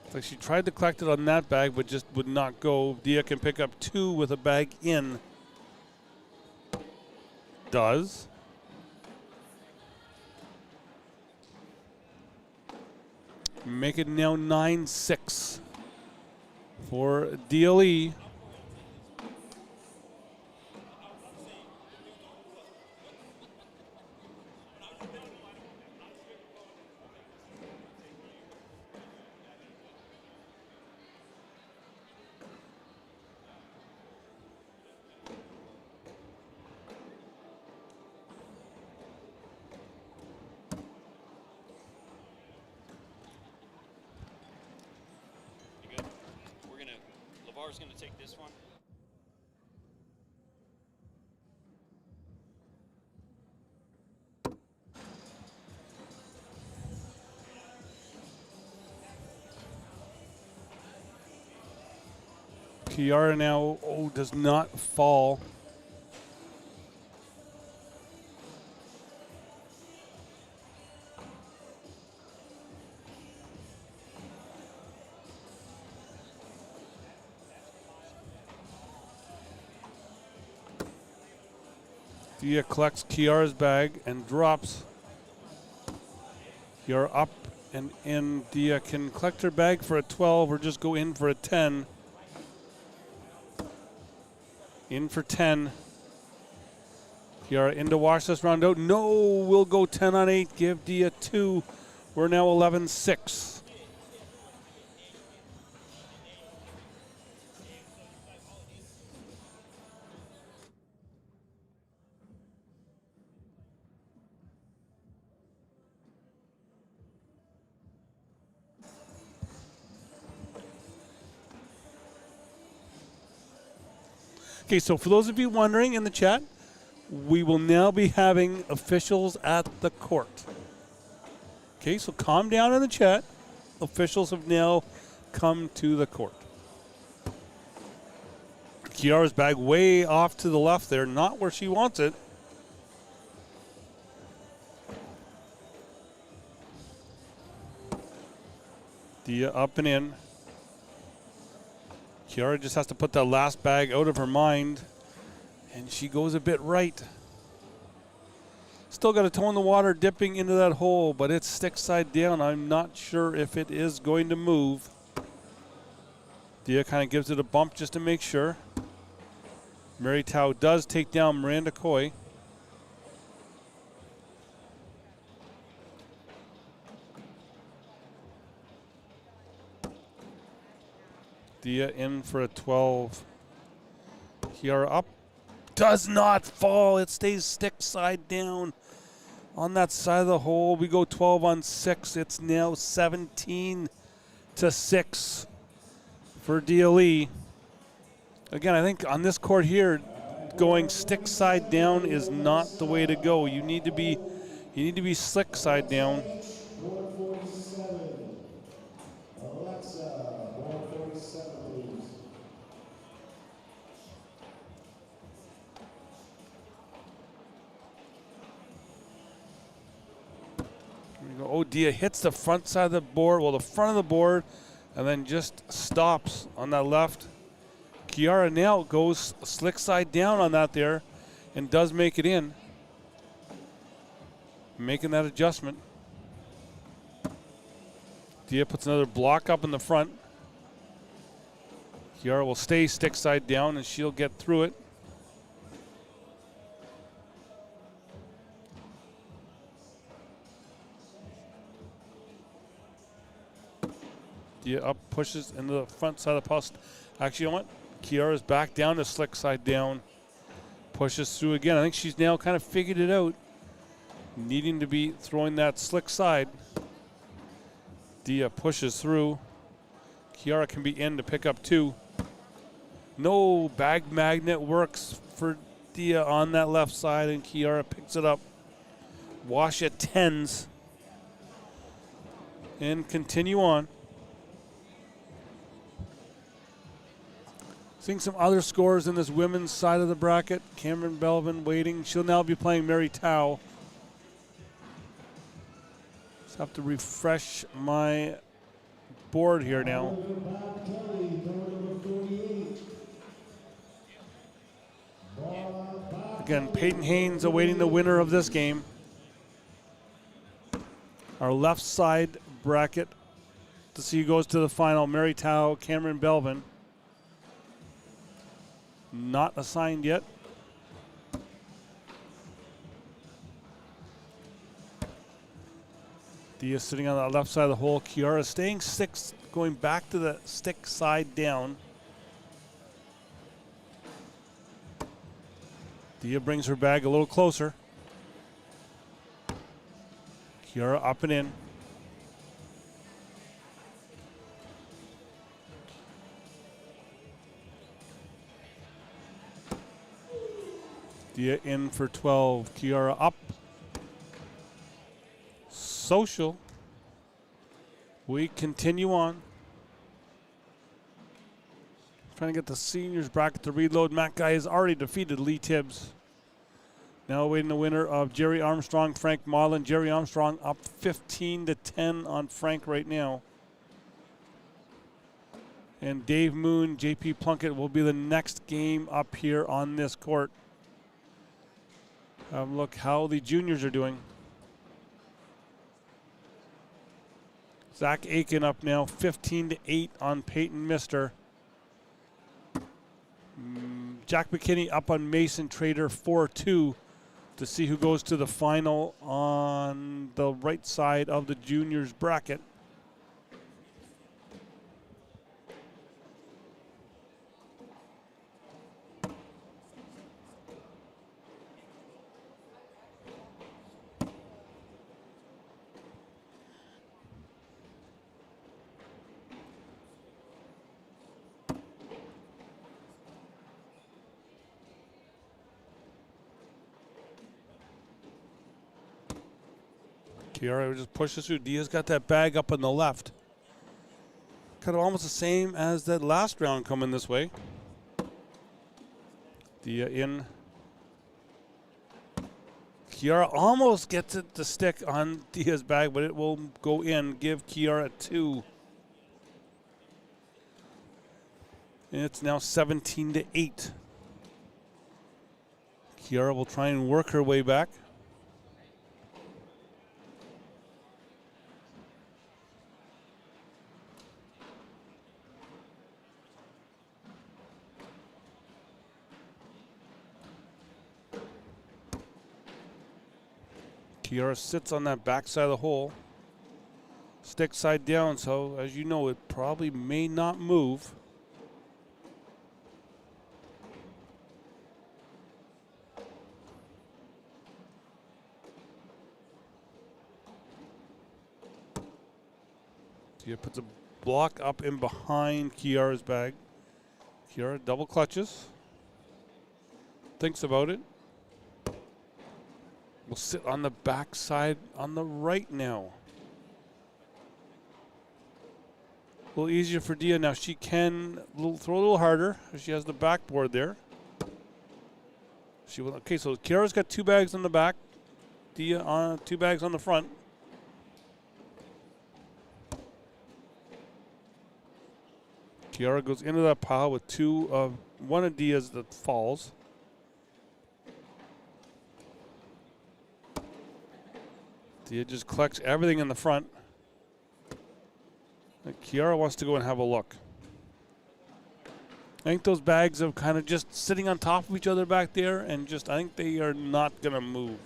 It's like she tried to collect it on that bag, but just would not go. Dia can pick up 2 with a bag in. Does. Make it now 9-6 for DLE. Lavar's going to take this one. Kiara now does not fall. Dia collects Kiara's bag and drops. Kiara up and in. Dia can collect her bag for a 12 or just go in for a 10. In for 10. Kiara in to wash this round out. No, we'll go 10 on 8. Give Dia 2. We're now 11-6. Okay, so for those of you wondering in the chat, we will now be having officials at the court. Okay, so calm down in the chat. Officials have now come to the court. Kiara's bag way off to the left there, not where she wants it. Dia up and in. Kiara just has to put that last bag out of her mind, and she goes a bit right. Still got a toe in the water dipping into that hole, but it's stick side down. I'm not sure if it is going to move. Dia kind of gives it a bump just to make sure. Mary Tao does take down Miranda Coy. Dia in for a 12. Kiara up. Does not fall. It stays stick side down on that side of the hole. We go 12 on 6. It's now 17 to 6 for Dia Lee. Again, I think on this court here, going stick side down is not the way to go. You need to be slick side down. Oh, Dia hits the front side of the board, well, the front of the board, and then just stops on that left. Kiara now goes slick side down on that there and does make it in. Making that adjustment. Dia puts another block up in the front. Kiara will stay stick side down and she'll get through it. Dia up, pushes into the front side of the post. Actually, you know what? Kiara's back down to slick side down. Pushes through again. I think she's now kind of figured it out. Needing to be throwing that slick side. Dia pushes through. Kiara can be in to pick up 2. No bag magnet works for Dia on that left side, and Kiara picks it up. Wash at 10s. And continue on. Seeing some other scores in this women's side of the bracket. Cameron Belvin waiting. She'll now be playing Mary Tao. Just have to refresh my board here now. Again, Peyton Haynes awaiting the winner of this game. Our left side bracket to see who goes to the final. Mary Tao, Cameron Belvin. Not assigned yet. Dia sitting on the left side of the hole. Kiara staying 6, going back to the stick side down. Dia brings her bag a little closer. Kiara up and in. Dia in for 12. Kiara up. Social. We continue on. Trying to get the seniors bracket to reload. Matt Guy has already defeated Lee Tibbs. Now awaiting the winner of Jerry Armstrong, Frank Marlin. Jerry Armstrong up 15 to 10 on Frank right now. And Dave Moon, JP Plunkett will be the next game up here on this court. Look how the juniors are doing. Zach Aiken up now, 15 to 8 on Peyton Mister. Jack McKinney up on Mason Trader 4-2 to see who goes to the final on the right side of the juniors bracket. Kiara just pushes through. Dia's got that bag up on the left. Kind of almost the same as that last round coming this way. Dia in. Kiara almost gets it to stick on Dia's bag, but it will go in. Give Kiara 2. And it's now 17 to 8. Kiara will try and work her way back. Kiara sits on that back side of the hole. Stick side down, so as you know, it probably may not move. Tia puts a block up in behind Kiara's bag. Kiara double clutches. Thinks about it. Will sit on the back side on the right now. A little easier for Dia now. She can throw a little harder. She has the backboard there. She will. Okay, so Kiara's got 2 bags on the back. Dia on 2 bags on the front. Kiara goes into that pile with one of Dia's that falls. Dia just collects everything in the front. And Kiara wants to go and have a look. I think those bags are kind of just sitting on top of each other back there, and I think they are not going to move.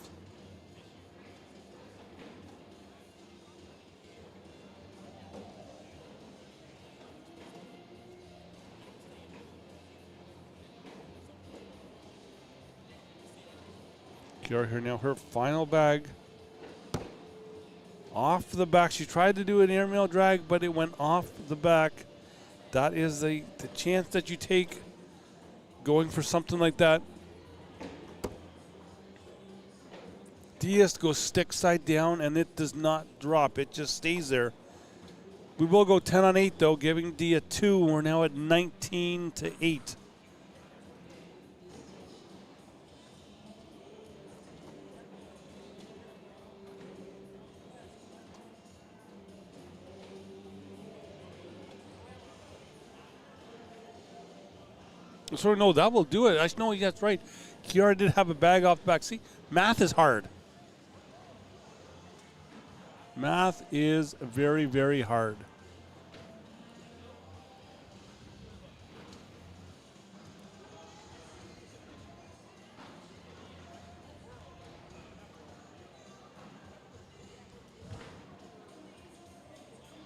Kiara here now, her final bag. Off the back. She tried to do an airmail drag, but it went off the back. That is the chance that you take going for something like that. Diaz goes stick side down, and it does not drop. It just stays there. We will go 10 on 8, though, giving Dia 2. We're now at 19-8. So no, that will do it. I know that's right. Kiara did have a bag off the back. See, math is hard. Math is very, very hard.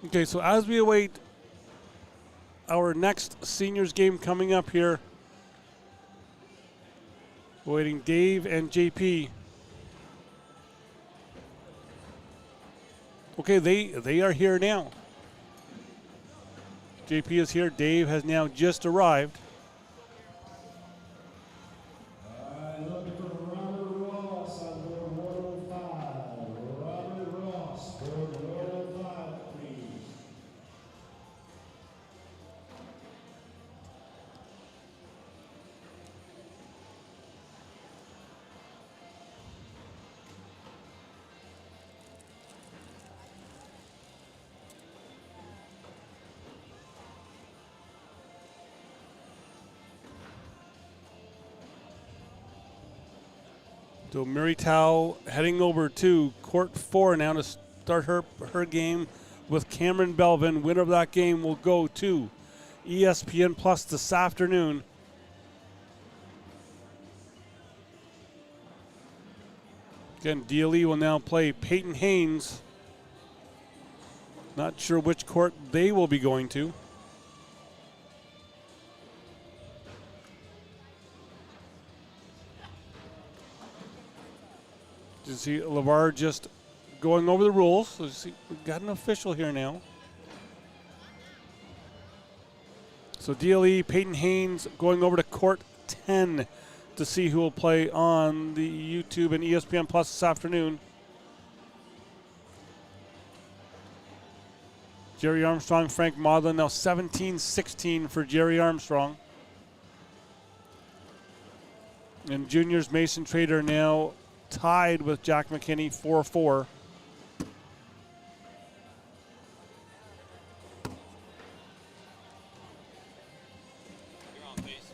Okay, so as we await our next seniors game coming up here, waiting Dave and JP. Okay, they are here now. JP is here. Dave has now just arrived. Looking for Robert Ross on board 105. Robert Ross, board 105, please. So Mary Tao heading over to court 4 now to start her game with Cameron Belvin. Winner of that game will go to ESPN Plus this afternoon. Again, DLE will now play Peyton Haynes. Not sure which court they will be going to. You see LeVar just going over the rules. So you see, we've got an official here now. So DLE, Peyton Haynes going over to court 10 to see who will play on the YouTube and ESPN Plus this afternoon. Jerry Armstrong, Frank Maudlin, now 17-16 for Jerry Armstrong. And juniors, Mason Trader now tied with Jack McKinney, 4-4. You're on base.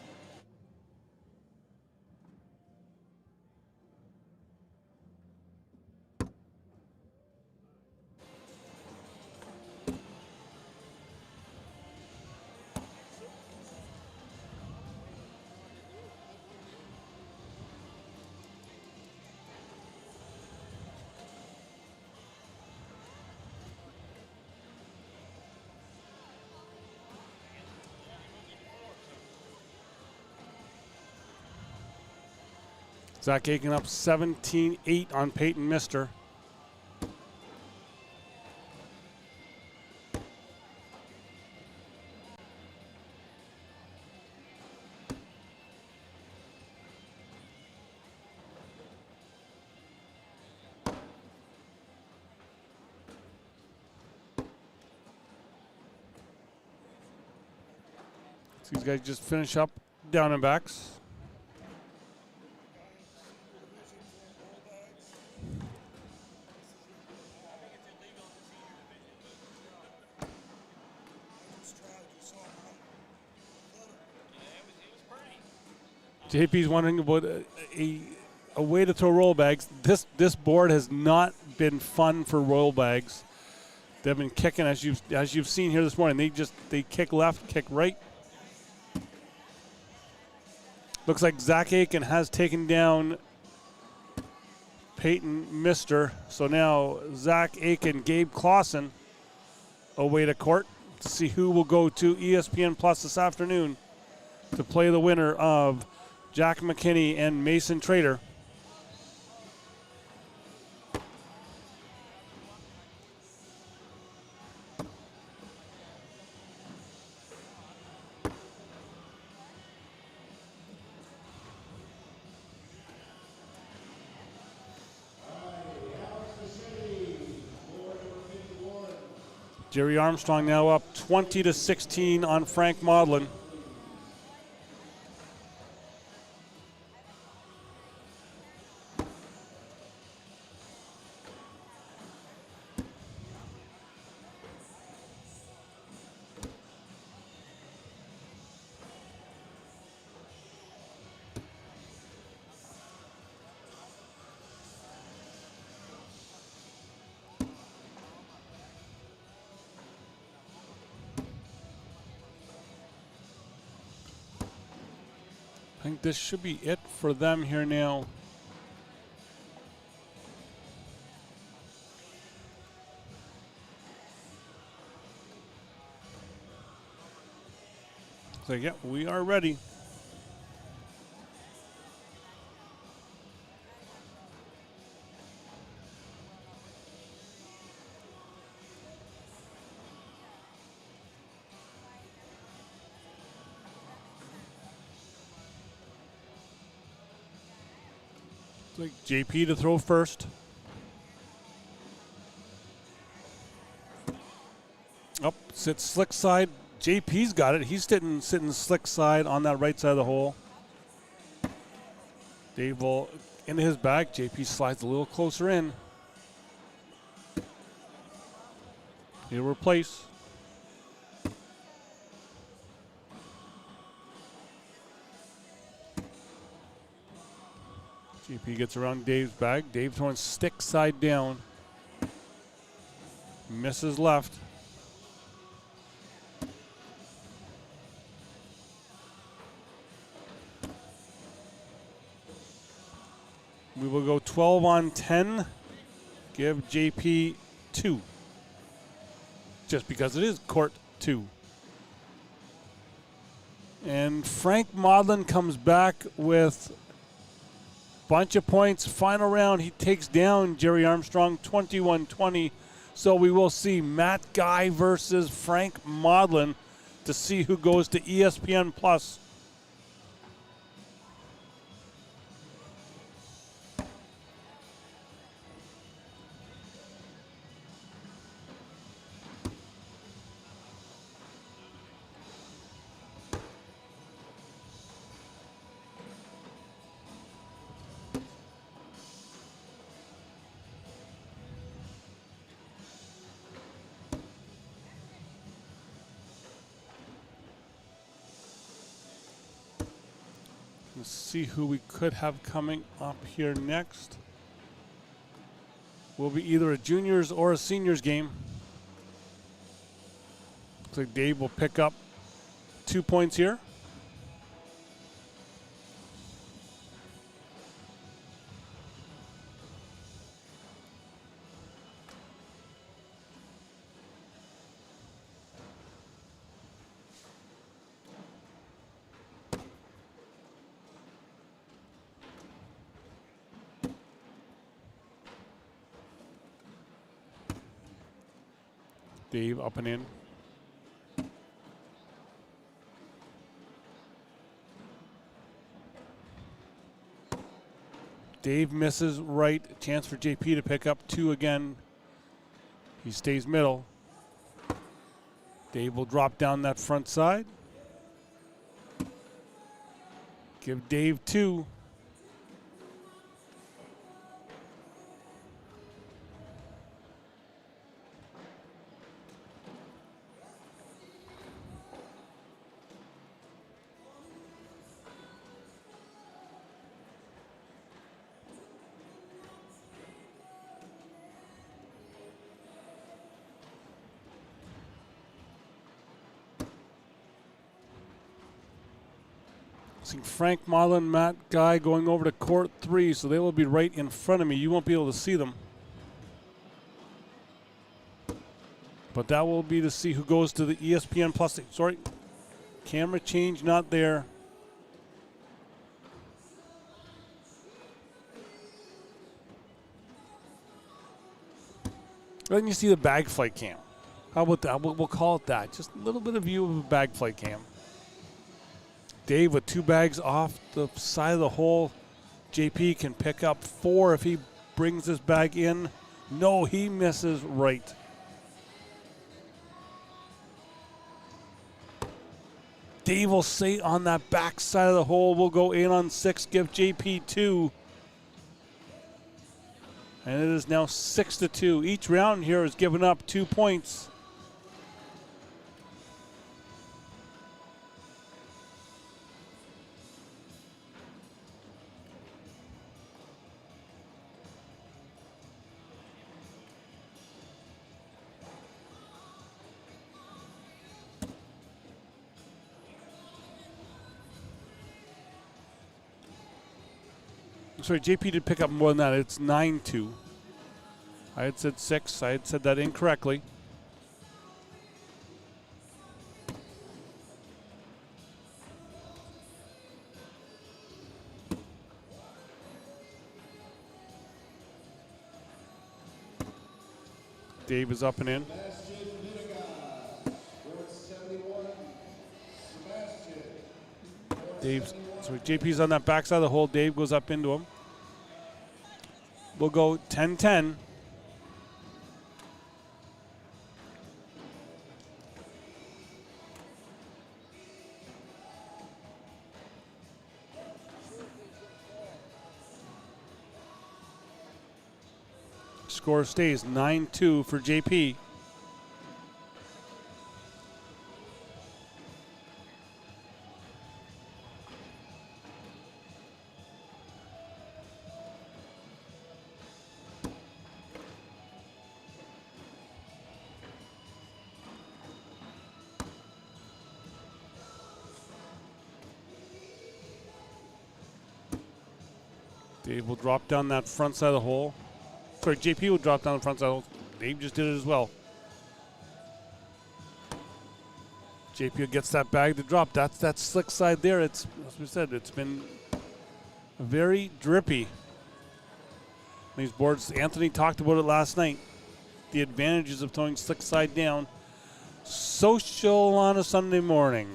Zach Aiken up 17-8 on Peyton Mister. These guys just finish up down and backs. JP's wondering about a way to throw roll bags. This board has not been fun for roll bags. They've been kicking, as you've seen here this morning. They kick left, kick right. Looks like Zach Aiken has taken down Peyton Mister. So now Zach Aiken, Gabe Clausen away to court to see who will go to ESPN Plus this afternoon to play the winner of Jack McKinney and Mason Trader. Jerry Armstrong now up 20-16 on Frank Maudlin. I think this should be it for them here now. So yeah, we are ready. Like JP to throw first. Up, sits slick side. JP's got it. He's sitting slick side on that right side of the hole. Dave will into his bag. JP slides a little closer in. He'll replace. JP gets around Dave's bag. Dave throwing stick side down. Misses left. We will go 12 on 10. Give JP 2. Just because it is court 2. And Frank Maudlin comes back with bunch of points. Final round, he takes down Jerry Armstrong 21-20. So we will see Matt Guy versus Frank Maudlin to see who goes to ESPN Plus. Let's see who we could have coming up here next. Will be either a juniors or a seniors game. Looks like Dave will pick up 2 points here. Dave up and in. Dave misses right. Chance for JP to pick up 2 again. He stays middle. Dave will drop down that front side. Give Dave 2. Seeing Frank Marlin, Matt Guy going over to court 3, so they will be right in front of me. You won't be able to see them. But that will be to see who goes to the ESPN Plus. Sorry, camera change not there. Then you see the bag flight cam. How about that? We'll call it that. Just a little bit of view of a bag flight cam. Dave with 2 bags off the side of the hole. JP can pick up 4 if he brings this bag in. No, he misses right. Dave will stay on that back side of the hole. We'll go in on 6, give JP 2. And it is now 6-2. Each round here is giving up 2 points. Sorry, JP did pick up more than that. It's 9-2. I had said 6. I had said that incorrectly. Dave is up and in. Dave's, so JP's on that backside of the hole. Dave goes up into him. We'll go 10-10. Score stays 9-2 for JP. Dave will drop down that front side of the hole. Sorry, JP will drop down the front side of the hole. Dave just did it as well. JP gets that bag to drop. That's that slick side there. It's, as we said, it's been very drippy. These boards, Anthony talked about it last night. The advantages of throwing slick side down. Social on a Sunday morning.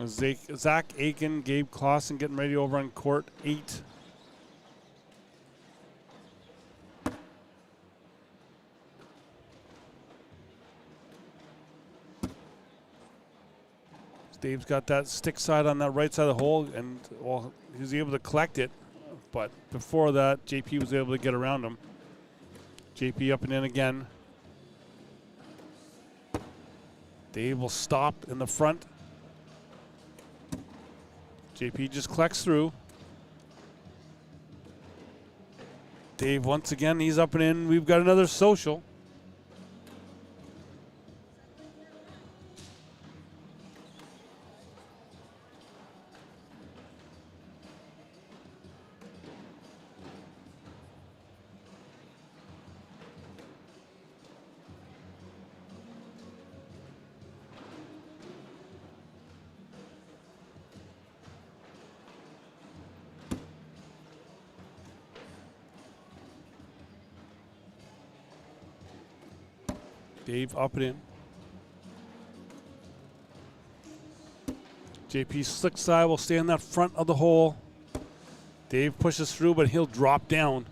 Zach Aiken, Gabe Clausen getting ready over on court 8. Dave's got that stick side on that right side of the hole, and well, he was able to collect it, but before that, JP was able to get around him. JP up and in again. Dave will stop in the front. JP just collects through. Dave once again, he's up and in. We've got another social. Dave up and in. JP slick side will stay in that front of the hole. Dave pushes through, but he'll drop down.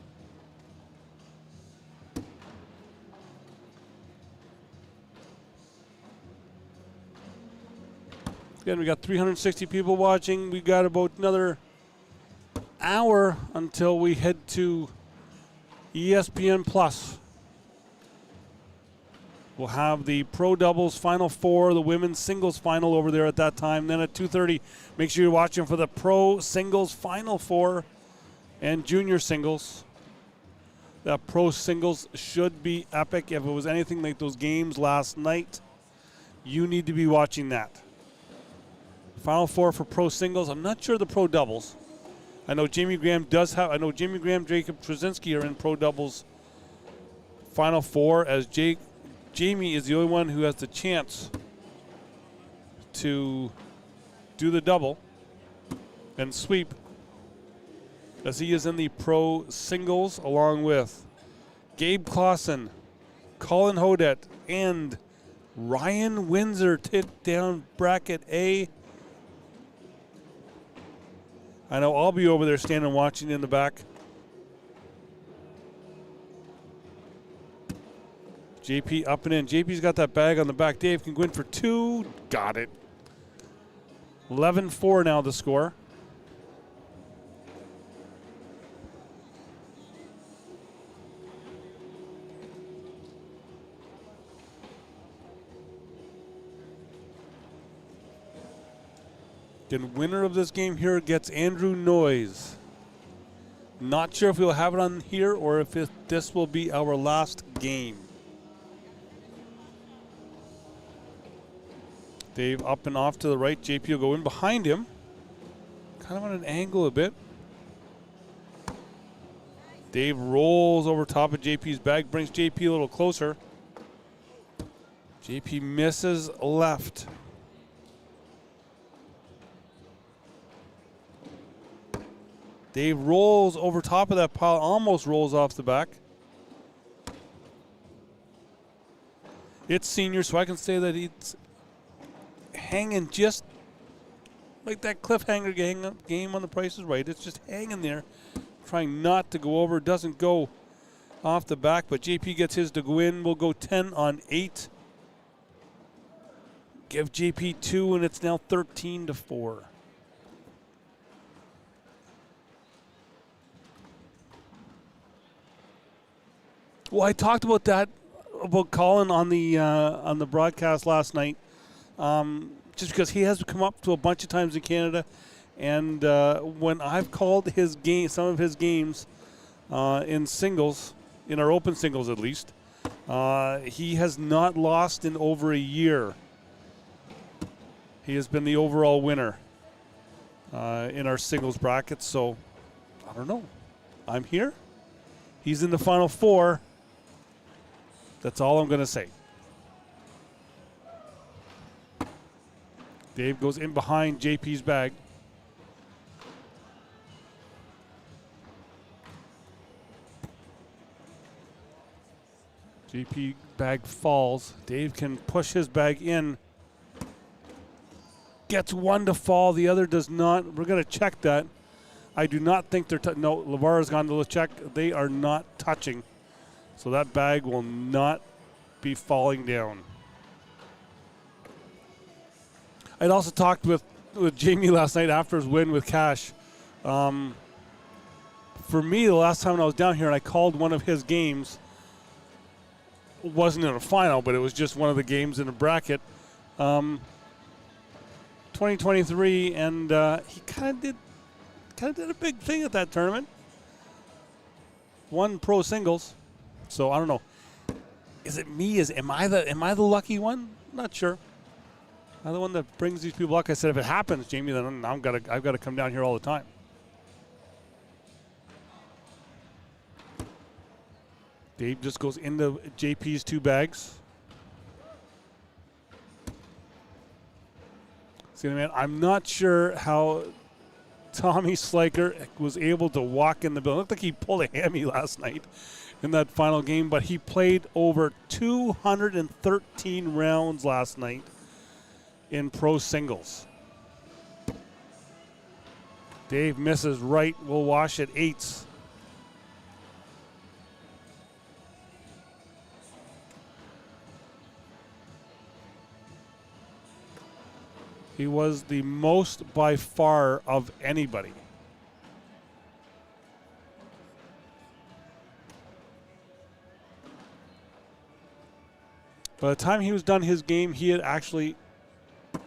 Again, we got 360 people watching. We got about another hour until we head to ESPN Plus. We'll have the pro doubles final four, the women's singles final over there at that time. Then at 2:30, make sure you're watching for the pro singles final four and junior singles. That pro singles should be epic. If it was anything like those games last night, you need to be watching that. Final four for pro singles. I'm not sure the pro doubles. I know Jamie Graham does have. I know Jamie Graham, Jacob Trzynski are in pro doubles final four, as Jamie is the only one who has the chance to do the double and sweep, as he is in the pro singles along with Gabe Clausen, Colin Hodet, and Ryan Windsor down bracket A. I know I'll be over there standing watching in the back. JP up and in. JP's got that bag on the back. Dave can go in for two. Got it. 11-4 now the score. The winner of this game here gets Andrew Noyes. Not sure if we'll have it on here or if this will be our last game. Dave up and off to the right. JP will go in behind him. Kind of on an angle a bit. Dave rolls over top of JP's bag, brings JP a little closer. JP misses left. Dave rolls over top of that pile, almost rolls off the back. It's senior, so I can say that he's hanging just like that cliffhanger game on The Price is Right. It's just hanging there, trying not to go over. Doesn't go off the back, but JP gets his to go in. We'll go 10 on 8. Give JP 2, and it's now 13-4. Well, I talked about that, about Colin on the broadcast last night, just because he has come up to a bunch of times in Canada, and when I've called his game, some of his games in singles, in our open singles at least, he has not lost in over a year. He has been the overall winner in our singles bracket, so I don't know. I'm here. He's in the final four. That's all I'm going to say. Dave goes in behind JP's bag. JP bag falls. Dave can push his bag in. Gets one to fall. The other does not. We're going to check that. I do not think they're no, LeVar has gone to check. They are not touching. So that bag will not be falling down. I'd also talked with Jamie last night after his win with Cash. For me, the last time when I was down here and I called one of his games, wasn't in a final, but it was just one of the games in a bracket. 2023, and he kind of did a big thing at that tournament. Won pro singles. So I don't know. Is it me? Am I the lucky one? Not sure. I'm the one that brings these people luck. I said if it happens, Jamie, then I've got to come down here all the time. Dave just goes into JP's two bags. See, man, I'm not sure how Tommy Sliker was able to walk in the building. It looked like he pulled a hammy last night in that final game, but he played over 213 rounds last night in pro singles. Dave misses right, will wash at eights. He was the most by far of anybody. By the time he was done his game, he had actually a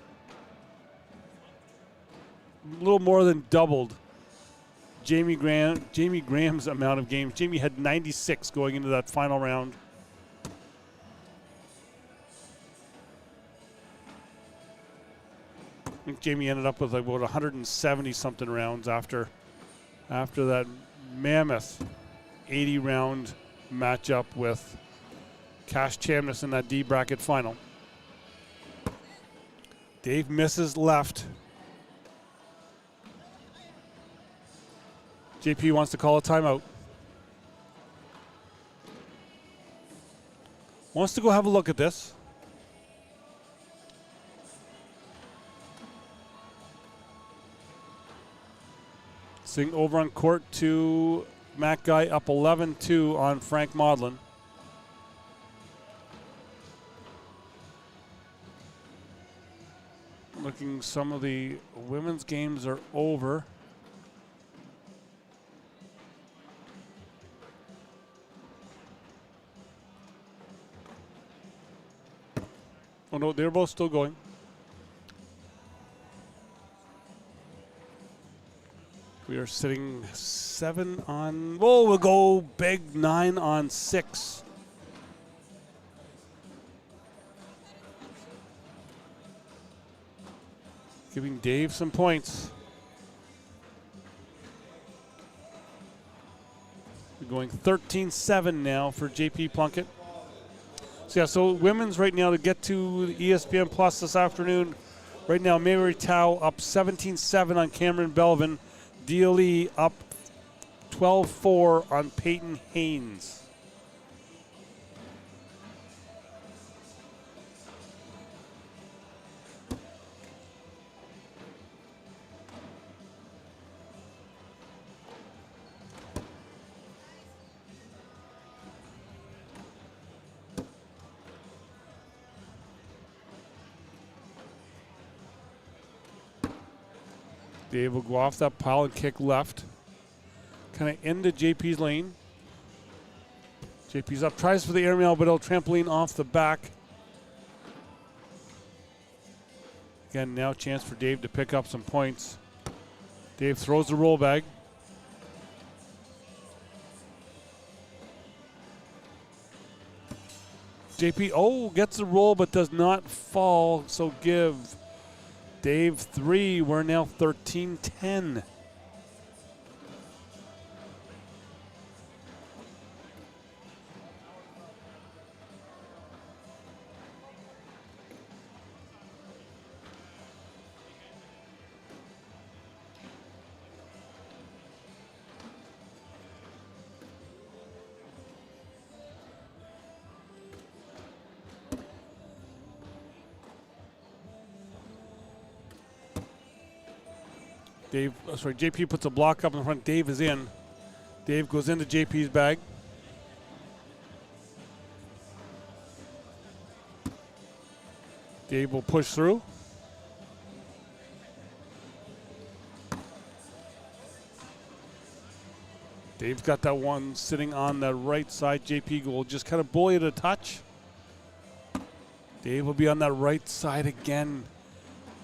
little more than doubled Jamie Graham's amount of games. Jamie had 96 going into that final round. I think Jamie ended up with like about 170 something rounds after that mammoth 80 round matchup with Cash Chamness in that D bracket final. Dave misses left. JP wants to call a timeout. Wants to go have a look at this. Sing over on court to Mac Guy, up 11-2 on Frank Maudlin. Looking, some of the women's games are over. Oh no, they're both still going. We are sitting 7 on, oh, we'll go big 9 on 6. Giving Dave some points. We're going 13-7 now for JP Plunkett. So yeah, so women's right now to get to the ESPN Plus this afternoon. Right now, Mary Tao up 17-7 on Cameron Belvin. DLE up 12-4 on Peyton Haynes. Dave will go off that pile and kick left. Kind of into JP's lane. JP's up, tries for the airmail, but he'll trampoline off the back. Again, now chance for Dave to pick up some points. Dave throws the roll bag. JP, gets the roll but does not fall, so give Dave 3. We're now 13-10. JP puts a block up in front. Dave is in. Dave goes into JP's bag. Dave will push through. Dave's got that one sitting on the right side. JP will just kind of bully it a touch. Dave will be on that right side again.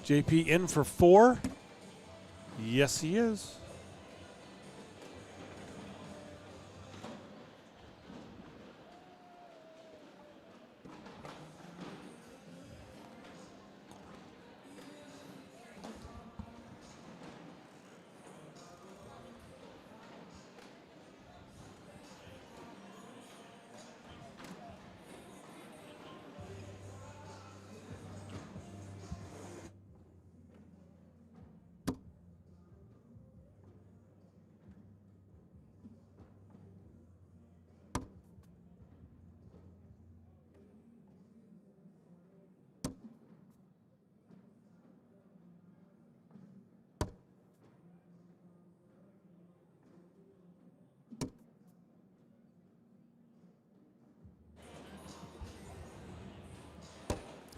JP in for 4. Yes, he is.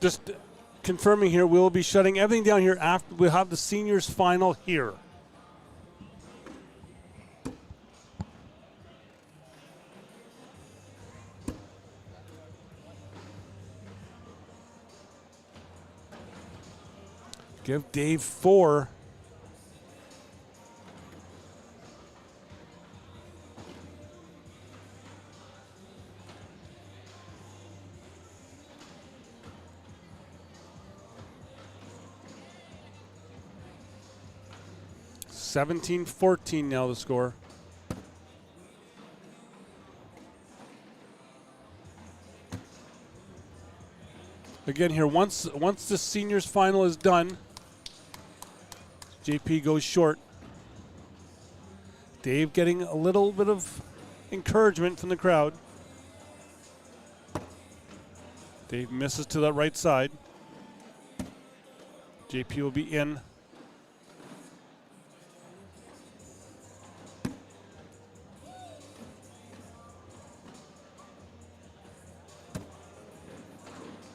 Just confirming here, we'll be shutting everything down here after we'll have the seniors final here. Give Dave 4. $17-14 now the score. Again here, once the seniors final is done, JP goes short. Dave getting a little bit of encouragement from the crowd. Dave misses to that right side. JP will be in.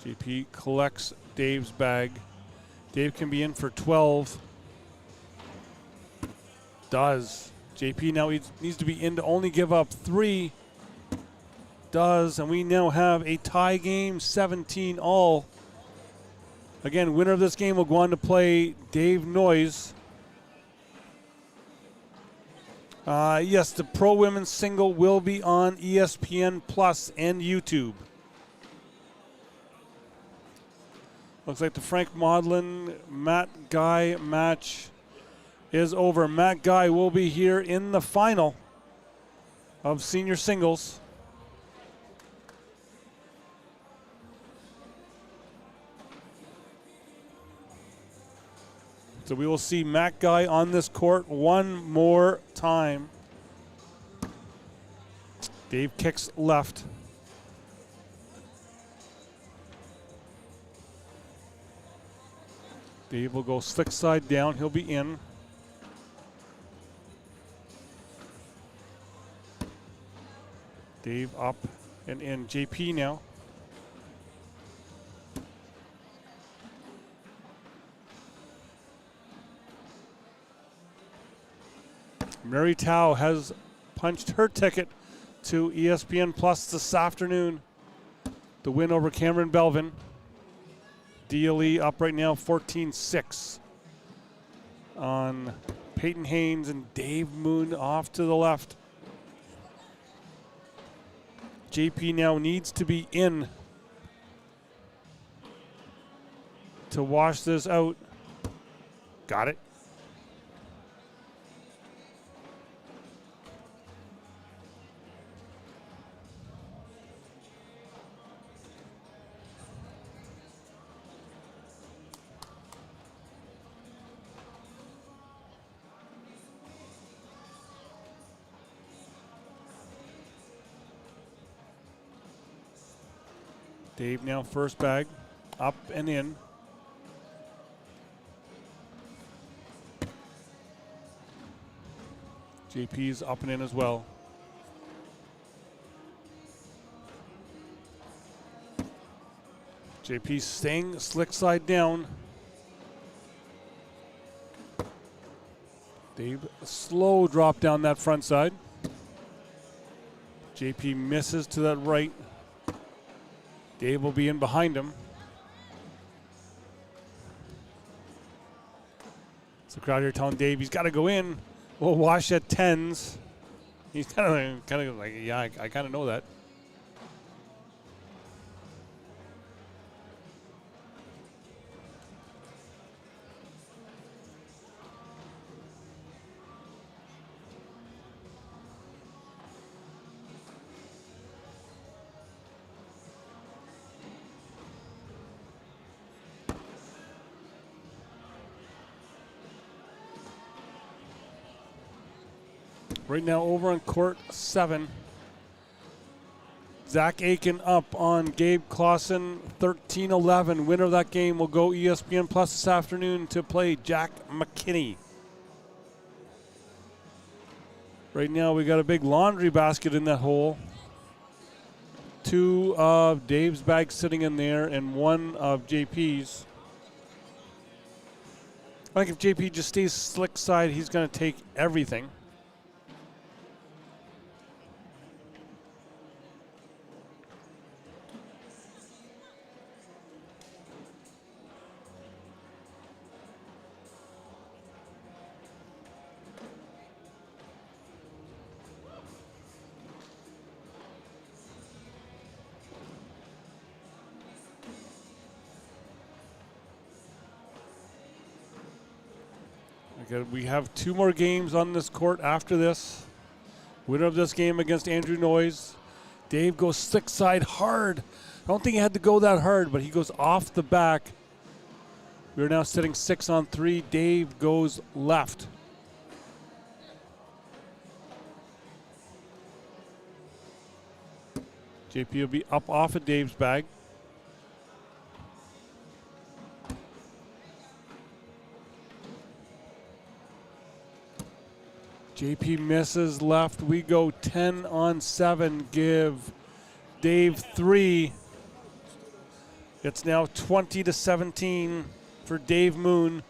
JP collects Dave's bag. Dave can be in for 12. Does. JP now needs to be in to only give up 3. Does. And we now have a tie game, 17 all. Again, winner of this game will go on to play Dave Noyes. Yes, the Pro Women's Single will be on ESPN Plus and YouTube. Looks like the Frank Maudlin Matt Guy match is over. Matt Guy will be here in the final of senior singles. So we will see Matt Guy on this court one more time. Dave kicks left. Dave will go slick side down. He'll be in. Dave up and in. JP now. Mary Tao has punched her ticket to ESPN Plus this afternoon. The win over Cameron Belvin. DLE up right now 14-6 on Peyton Haynes and Dave Moon off to the left. JP now needs to be in to wash this out. Got it. Dave now first bag, up and in. JP's up and in as well. JP staying slick side down. Dave, a slow drop down that front side. JP misses to that right. Dave will be in behind him. So the crowd here telling Dave he's got to go in. We'll wash at 10s. He's kind of like, yeah, I kind of know that. Right now over on court 7. Zach Aiken up on Gabe Clausen, 13-11. Winner of that game will go ESPN Plus this afternoon to play Jack McKinney. Right now we got a big laundry basket in that hole. 2 of Dave's bags sitting in there and 1 of JP's. I think if JP just stays slick side, he's going to take everything. Okay, we have 2 more games on this court after this. Winner of this game against Andrew Noyes. Dave goes slick side hard. I don't think he had to go that hard, but he goes off the back. We're now sitting 6-on-3. Dave goes left. JP will be up off of Dave's bag. JP misses left. We go 10-on-7. Give Dave 3. It's now 20-17 for Dave Moon.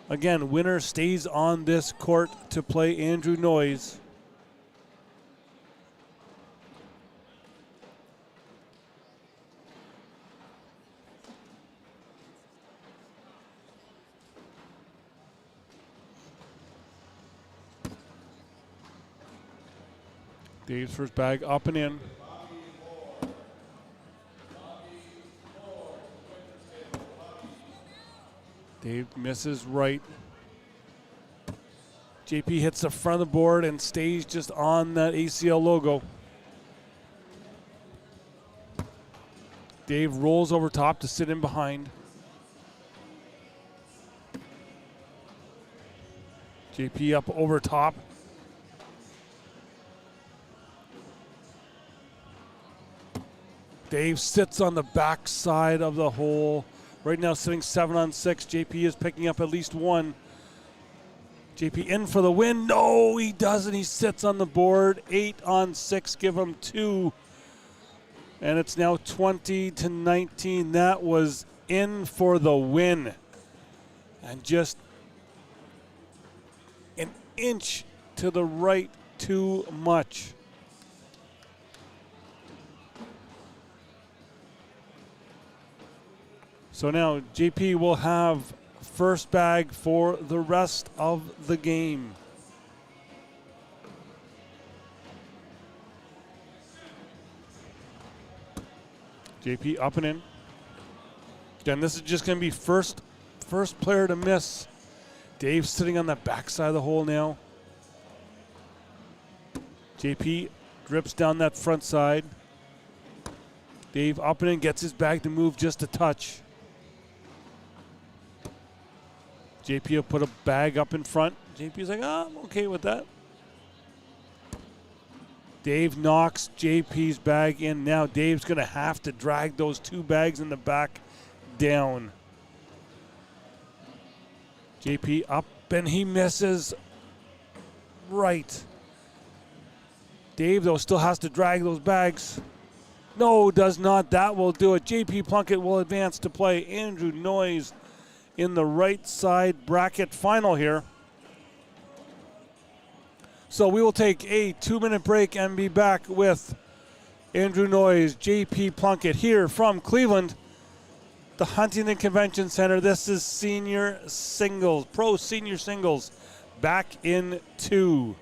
Again, winner stays on this court to play Andrew Noyes. Dave's first bag up and in. Dave misses right. JP hits the front of the board and stays just on that ACL logo. Dave rolls over top to sit in behind. JP up over top. Dave sits on the back side of the hole. Right now sitting 7-on-6. JP is picking up at least 1. JP in for the win. No, he doesn't. He sits on the board. 8-on-6. Give him 2. And it's now 20-19. That was in for the win. And just an inch to the right too much. So now JP will have first bag for the rest of the game. JP up and in. Again, this is just going to be first player to miss. Dave sitting on the back side of the hole now. JP drips down that front side. Dave up and in, gets his bag to move just a touch. JP will put a bag up in front. JP's like, I'm okay with that. Dave knocks JP's bag in. Now Dave's going to have to drag those 2 bags in the back down. JP up and he misses right. Dave, though, still has to drag those bags. No, does not. That will do it. JP Plunkett will advance to play Andrew Noyes in the right side bracket final here. So we will take a 2-minute break and be back with Andrew Noyes, JP Plunkett here from Cleveland, the Huntington Convention Center. This is senior singles, pro senior singles, back in 2.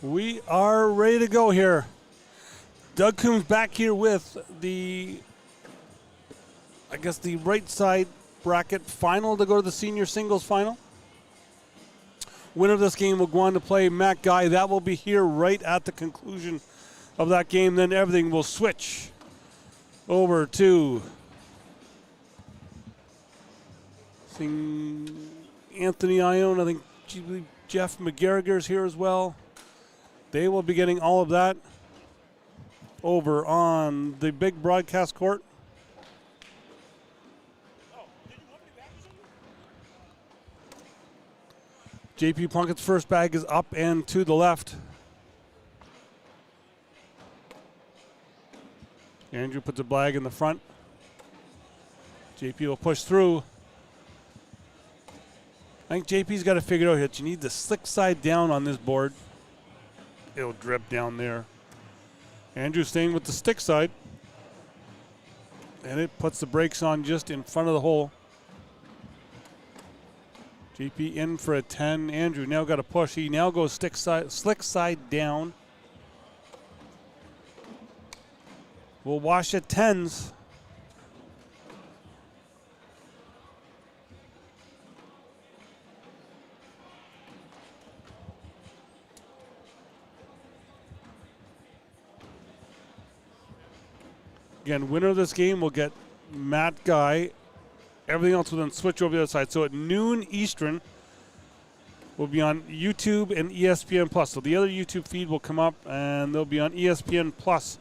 We are ready to go here. Doug Coombs back here with the, I guess, the right side bracket final to go to the senior singles final. Winner of this game will go on to play Matt Guy. That will be here right at the conclusion of that game. Then everything will switch over to Anthony Ione. I think Jeff McGarriger's here as well. They will be getting all of that over on the big broadcast court. JP Plunkett's first bag is up and to the left. Andrew puts a bag in the front. JP will push through. I think JP's got to figure out that you need the slick side down on this board. It'll drip down there. Andrew staying with the stick side. And it puts the brakes on just in front of the hole. JP in for a 10. Andrew now got to push. He now goes slick side down. We'll wash at 10s. Again, winner of this game will get Matt Guy. Everything else will then switch over the other side. So at noon Eastern, we'll be on YouTube and ESPN Plus. So the other YouTube feed will come up, and they'll be on ESPN Plus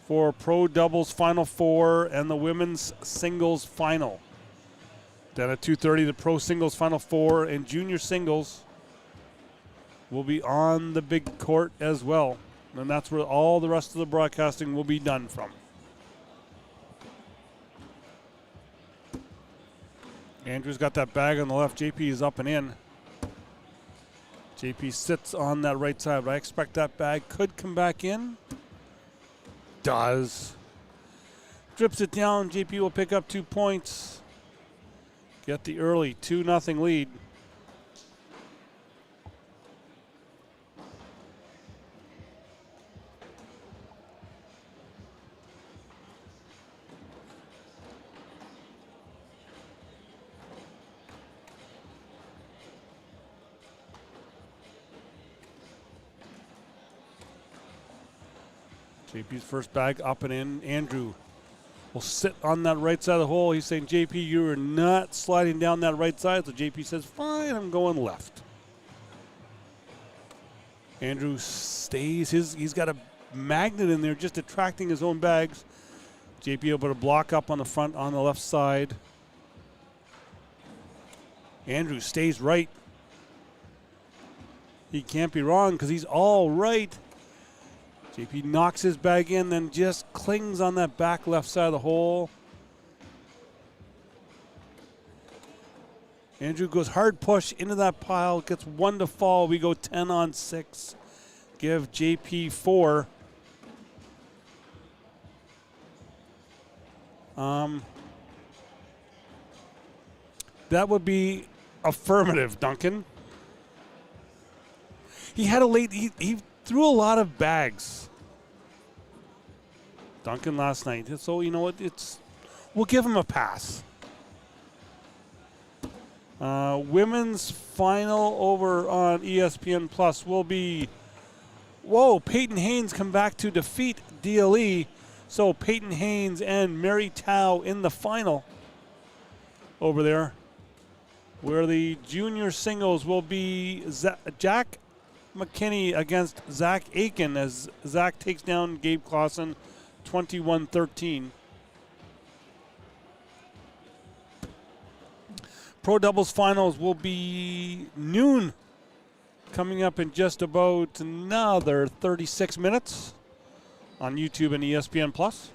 for Pro Doubles Final Four and the Women's Singles Final. Then at 2:30, the Pro Singles Final Four and Junior Singles will be on the big court as well. And that's where all the rest of the broadcasting will be done from. Andrew's got that bag on the left. JP is up and in. JP sits on that right side, but I expect that bag could come back in. Does. Drips it down. JP will pick up 2 points. Get the early 2-0 lead. JP's first bag up and in. Andrew will sit on that right side of the hole. He's saying, JP, you are not sliding down that right side. So JP says, fine, I'm going left. Andrew stays. He's got a magnet in there just attracting his own bags. JP able to block up on the front on the left side. Andrew stays right. He can't be wrong because he's all right. JP knocks his bag in, then just clings on that back left side of the hole. Andrew goes hard push into that pile, gets 1 to fall. We go 10 on 6. Give JP 4. That would be affirmative, Duncan. He had a late, he threw a lot of bags. Duncan last night. So, you know what? We'll give him a pass. Women's final over on ESPN Plus will be, Peyton Haynes come back to defeat DLE. So Peyton Haynes and Mary Tao in the final over there. Where the junior singles will be Jack McKinney against Zach Aiken as Zach takes down Gabe Clausen 21-13. Pro Doubles Finals will be noon, coming up in just about another 36 minutes on YouTube and ESPN Plus.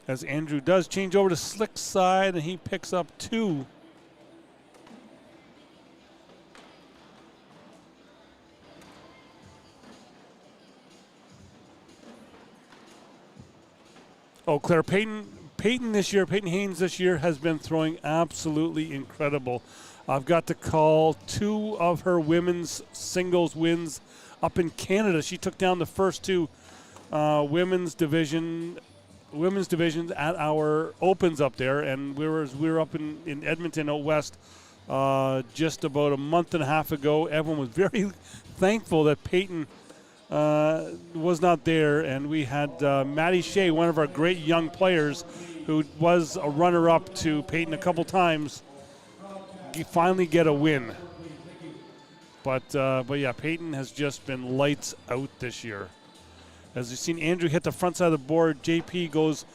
As Andrew does change over to slick side, and he picks up 2. Oh, Claire, Peyton Peyton Haynes this year has been throwing absolutely incredible. I've got to call 2 of her women's singles wins up in Canada. She took down the first 2 women's divisions at our opens up there, and we were up in Edmonton out west just about a month and a half ago. Everyone was very thankful that Peyton was not there, and we had Maddie Shea, one of our great young players, who was a runner-up to Peyton a couple times. You finally get a win, but yeah, Peyton has just been lights out this year. As you've seen Andrew hit the front side of the board, JP goes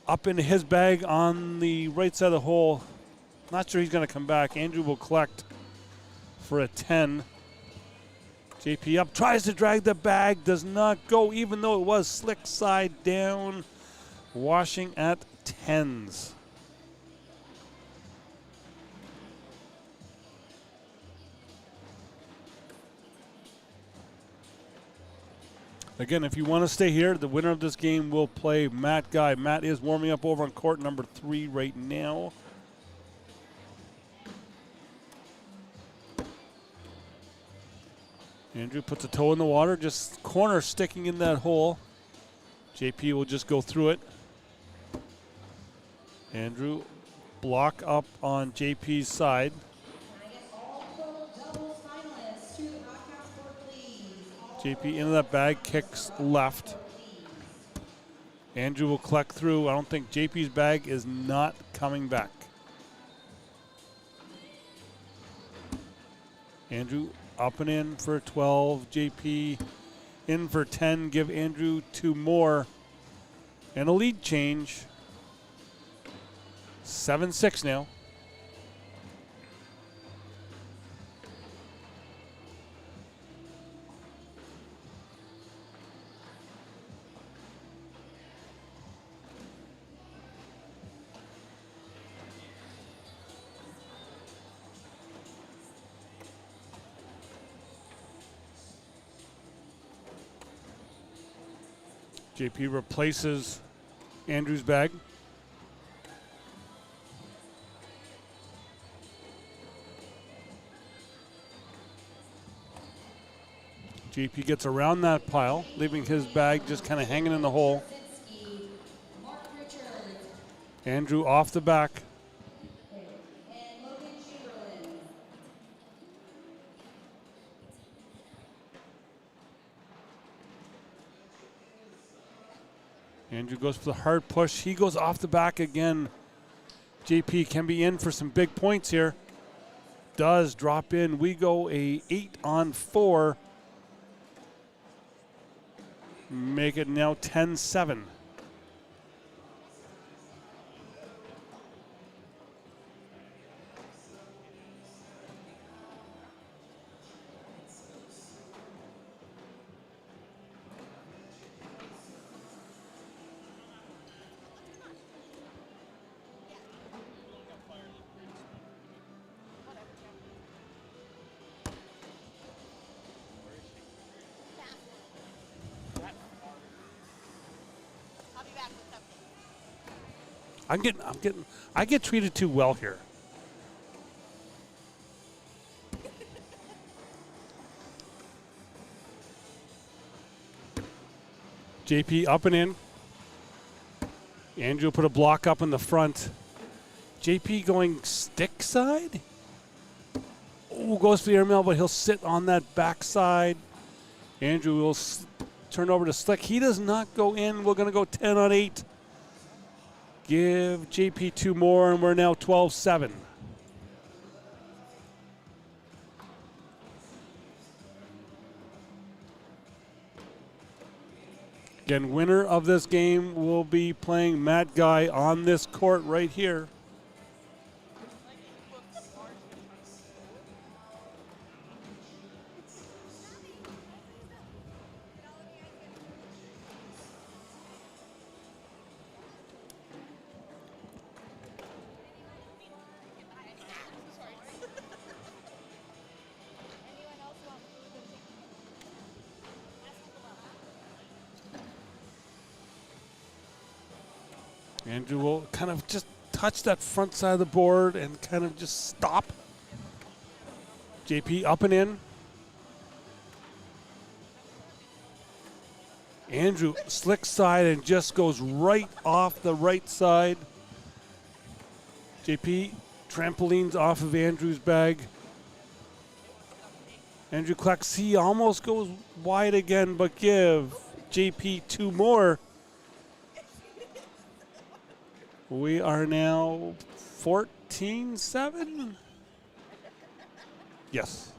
up into his bag on the right side of the hole. Not sure he's going to come back. Andrew will collect for a 10. JP up, tries to drag the bag, does not go, even though it was slick side down, washing at 10s. Again, if you want to stay here, the winner of this game will play Matt Guy. Matt is warming up over on court number 3 right now. Andrew puts a toe in the water, just corner sticking in that hole. JP will just go through it. Andrew, block up on JP's side. JP into that bag, kicks left. Andrew will collect through. I don't think JP's bag is not coming back. Andrew up and in for 12. JP in for 10. Give Andrew 2 more. And a lead change. 7-6 now. JP replaces Andrew's bag. JP gets around that pile, leaving his bag just kind of hanging in the hole. Andrew off the back. Andrew goes for the hard push. He goes off the back again. JP can be in for some big points here. Does drop in. We go a 8-on-4. Make it now 10-7. I get treated too well here. JP up and in. Andrew put a block up in the front. JP going stick side. Oh, goes for the airmail, but he'll sit on that backside. Andrew will turn over to Slick. He does not go in. We're going to go 10-on-8. Give JP 2 more, and we're now 12-7. Again, winner of this game will be playing Matt Guy on this court right here. Andrew will kind of just touch that front side of the board and kind of just stop. JP up and in. Andrew slick side and just goes right off the right side. JP trampolines off of Andrew's bag. Andrew collects. He almost goes wide again, but give JP 2 more. We are now 14-7. Yes.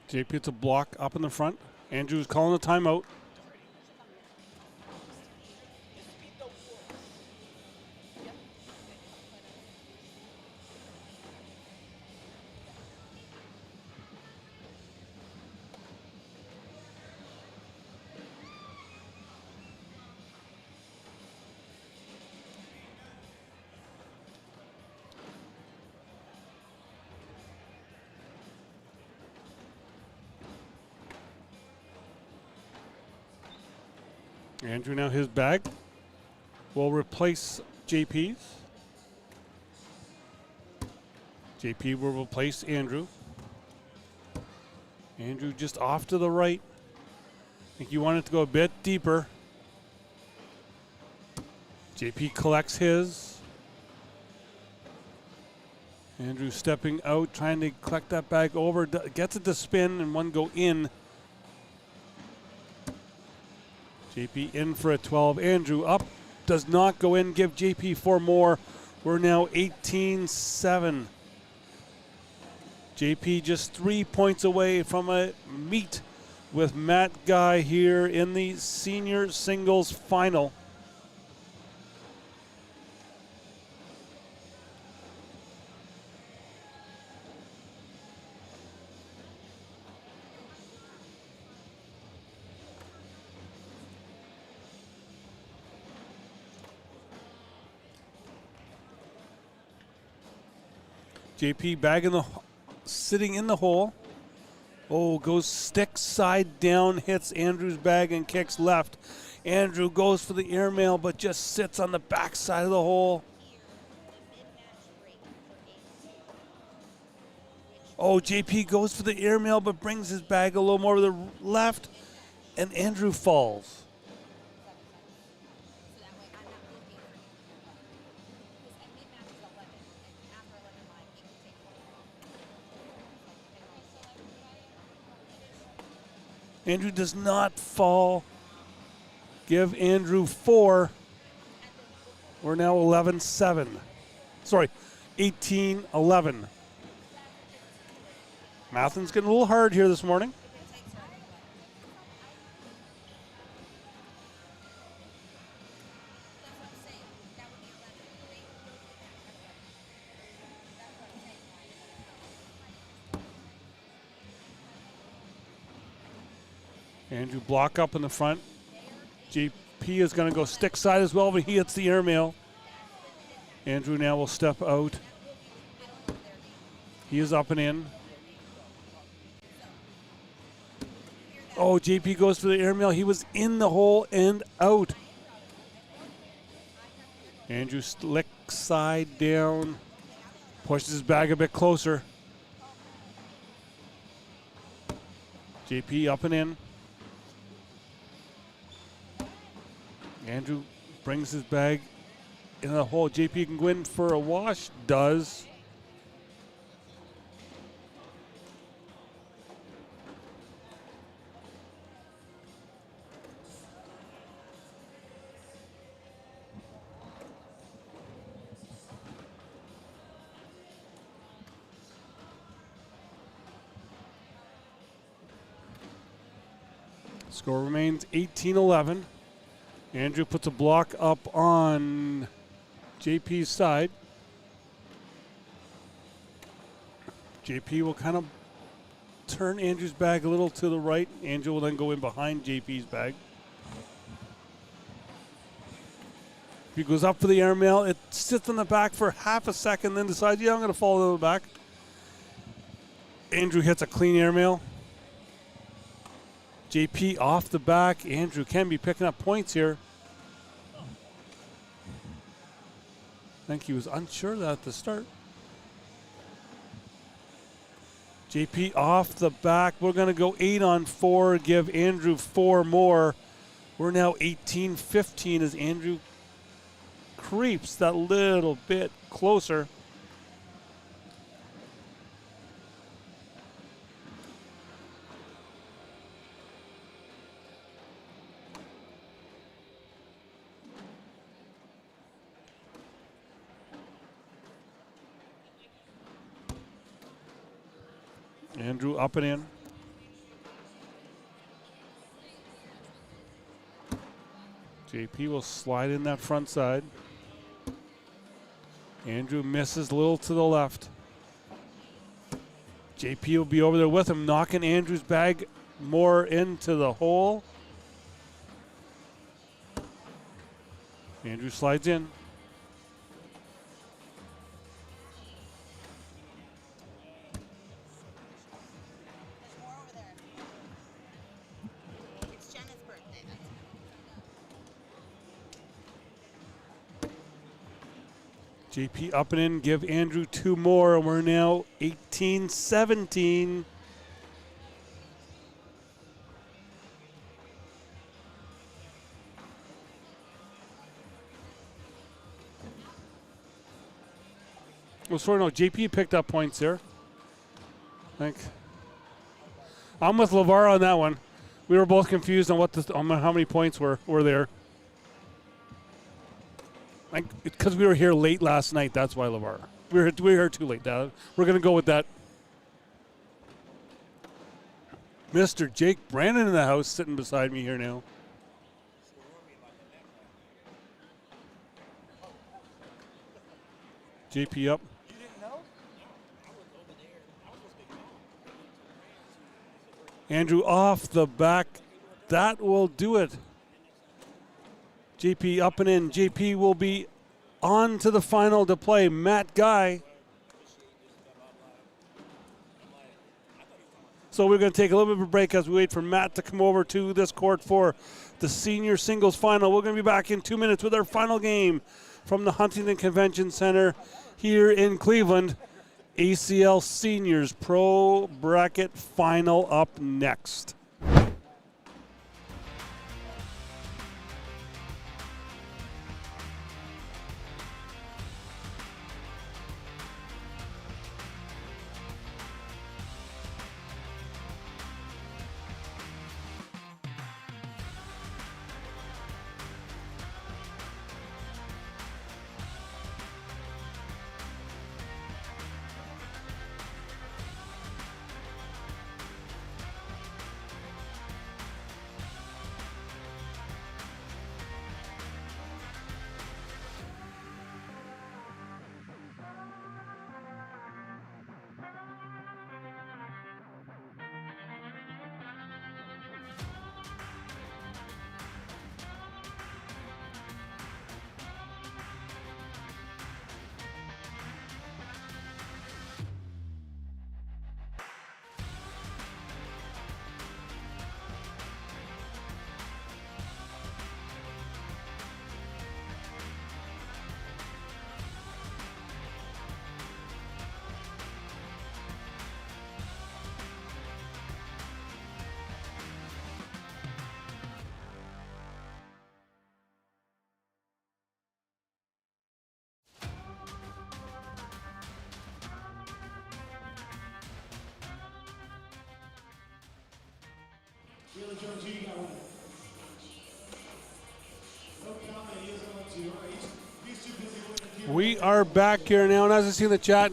JP hits a block up in the front. Andrew's calling a timeout. Andrew now his bag will replace JP's. JP will replace Andrew. Andrew just off to the right. I think you want it to go a bit deeper. JP collects his. Andrew stepping out, trying to collect that bag over. Gets it to spin and one go in. JP in for a 12. Andrew up, does not go in. Give JP 4 more. We're now 18-7. JP just 3 points away from a meet with Matt Guy here in the senior singles final. JP bag in the, sitting in the hole. Oh, goes stick side down, hits Andrew's bag and kicks left. Andrew goes for the airmail, but just sits on the back side of the hole. Oh, JP goes for the airmail, but brings his bag a little more to the left, and Andrew falls. Andrew does not fall. Give Andrew 4. We're now 11-7. Sorry, 18-11. Mathens getting a little hard here this morning. Andrew block up in the front. JP is going to go stick side as well, but he hits the airmail. Andrew now will step out. He is up and in. Oh, JP goes for the airmail. He was in the hole and out. Andrew slick side down. Pushes his bag a bit closer. JP up and in. Andrew brings his bag in the hole. JP can go in for a wash. Does. Score remains 18-11. Andrew puts a block up on JP's side. JP will kind of turn Andrew's bag a little to the right. Andrew will then go in behind JP's bag. He goes up for the airmail. It sits on the back for half a second, then decides, yeah, I'm going to fall to the back. Andrew hits a clean airmail. JP off the back. Andrew can be picking up points here. I think he was unsure of that at the start. JP off the back. We're going to go 8 on 4, give Andrew 4 more. We're now 18-15 as Andrew creeps that little bit closer. Andrew up and in. JP will slide in that front side. Andrew misses a little to the left. JP will be over there with him, knocking Andrew's bag more into the hole. Andrew slides in. JP up and in, give Andrew 2 more, and we're now 18-17. Oh, sorry, no, JP picked up points here. I think. I'm with LeVar on that one. We were both confused on on how many points were there. Because we were here late last night, that's why, LeVar. We were here too late. We're going to go with that. Mr. Jake Brandon in the house, sitting beside me here now. JP up. You didn't know? Andrew off the back. That will do it. JP up and in. JP will be on to the final to play. Matt Guy. So we're going to take a little bit of a break as we wait for Matt to come over to this court for the senior singles final. We're going to be back in 2 minutes with our final game from the Huntington Convention Center here in Cleveland. ACL Seniors Pro Bracket Final up next. We are back here now, and as I see in the chat,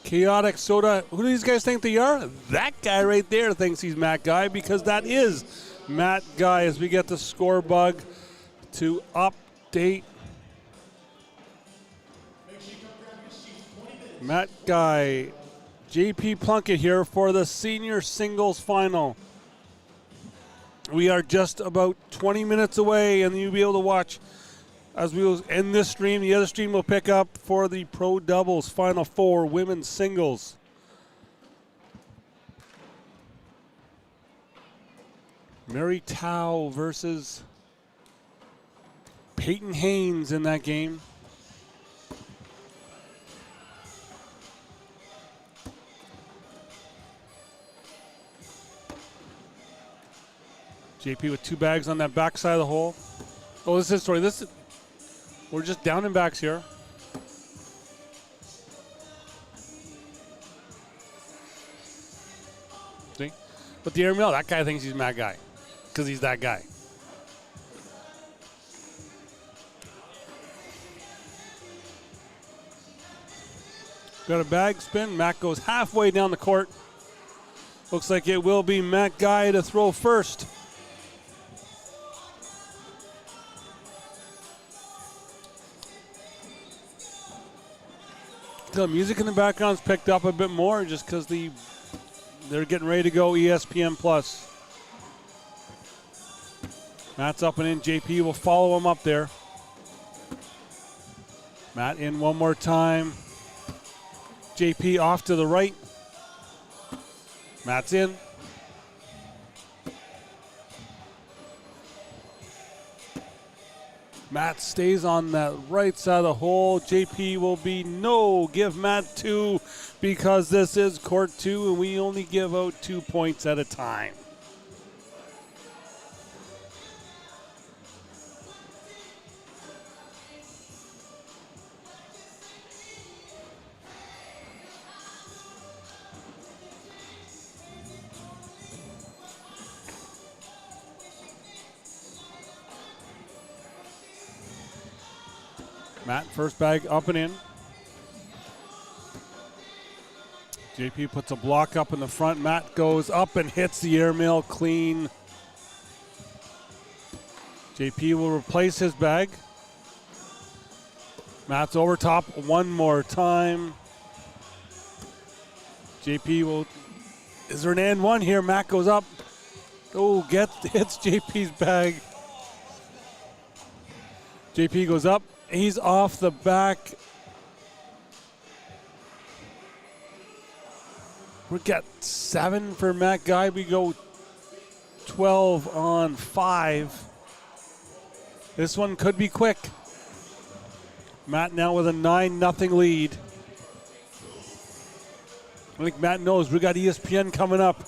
Chaotic Soda, who do these guys think they are? That guy right there thinks he's Matt Guy, because that is Matt Guy as we get the score bug to update. Matt Guy, JP Plunkett here for the senior singles final. We are just about 20 minutes away, and you'll be able to watch as we will end this stream. The other stream will pick up for the pro doubles final four women's singles. Mary Tao versus Peyton Haynes in that game. JP with two bags on that back side of the hole. Oh, this is sorry. We're just down in backs here. See, but the airmail, that guy thinks he's Matt Guy, because he's that guy. Got a bag spin. Matt goes halfway down the court. Looks like it will be Matt Guy to throw first. The music in the background's picked up a bit more just because they're getting ready to go ESPN Plus. Matt's up and in. JP will follow him up there. Matt in one more time. JP off to the right. Matt's in. Matt stays on that right side of the hole. JP will be no. Give Matt two because this is court two and we only give out 2 points at a time. Matt, first bag up and in. JP puts a block up in the front. Matt goes up and hits the airmail clean. JP will replace his bag. Matt's over top one more time. JP will, is there an and one here? Matt goes up. Oh, hits JP's bag. JP goes up. He's off the back. We got 7 for Matt Guy. We go 12 on 5. This one could be quick. Matt now with a 9-0 lead. I think Matt knows we got ESPN coming up.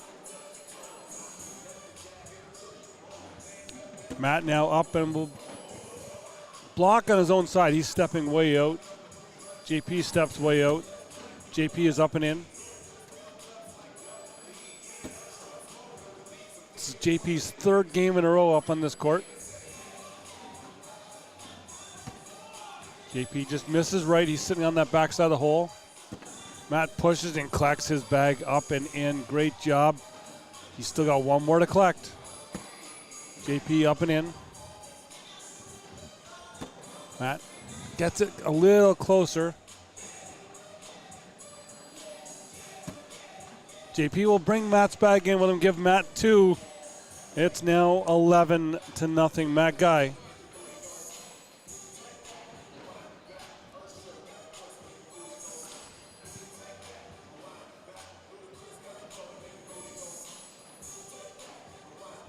Matt now up and will block on his own side. He's stepping way out. JP steps way out. JP is up and in. This is JP's 3rd game in a row up on this court. JP just misses right. He's sitting on that backside of the hole. Matt pushes and collects his bag up and in. Great job. He's still got one more to collect. JP up and in. Matt gets it a little closer. JP will bring Matt's bag in with him, give Matt 2. It's now 11-0, Matt Guy. I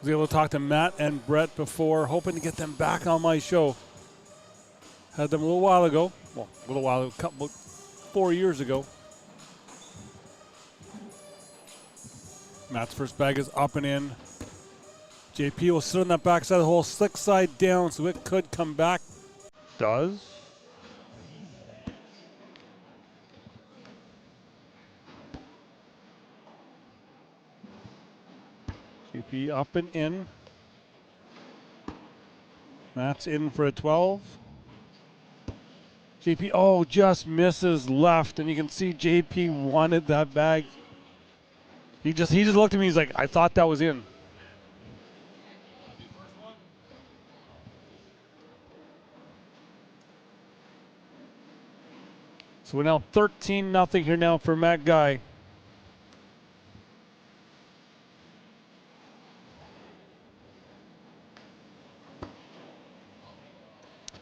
was able to talk to Matt and Brett before, hoping to get them back on my show. Had them a little while ago. Well, a little while ago, 4 years ago. Matt's first bag is up and in. JP will sit on that backside of the hole, slick side down, so it could come back. Does. JP up and in. Matt's in for a 12. JP, just misses left, and you can see JP wanted that bag. He just looked at me, he's like, I thought that was in. So we're now 13-0 here now for Matt Guy.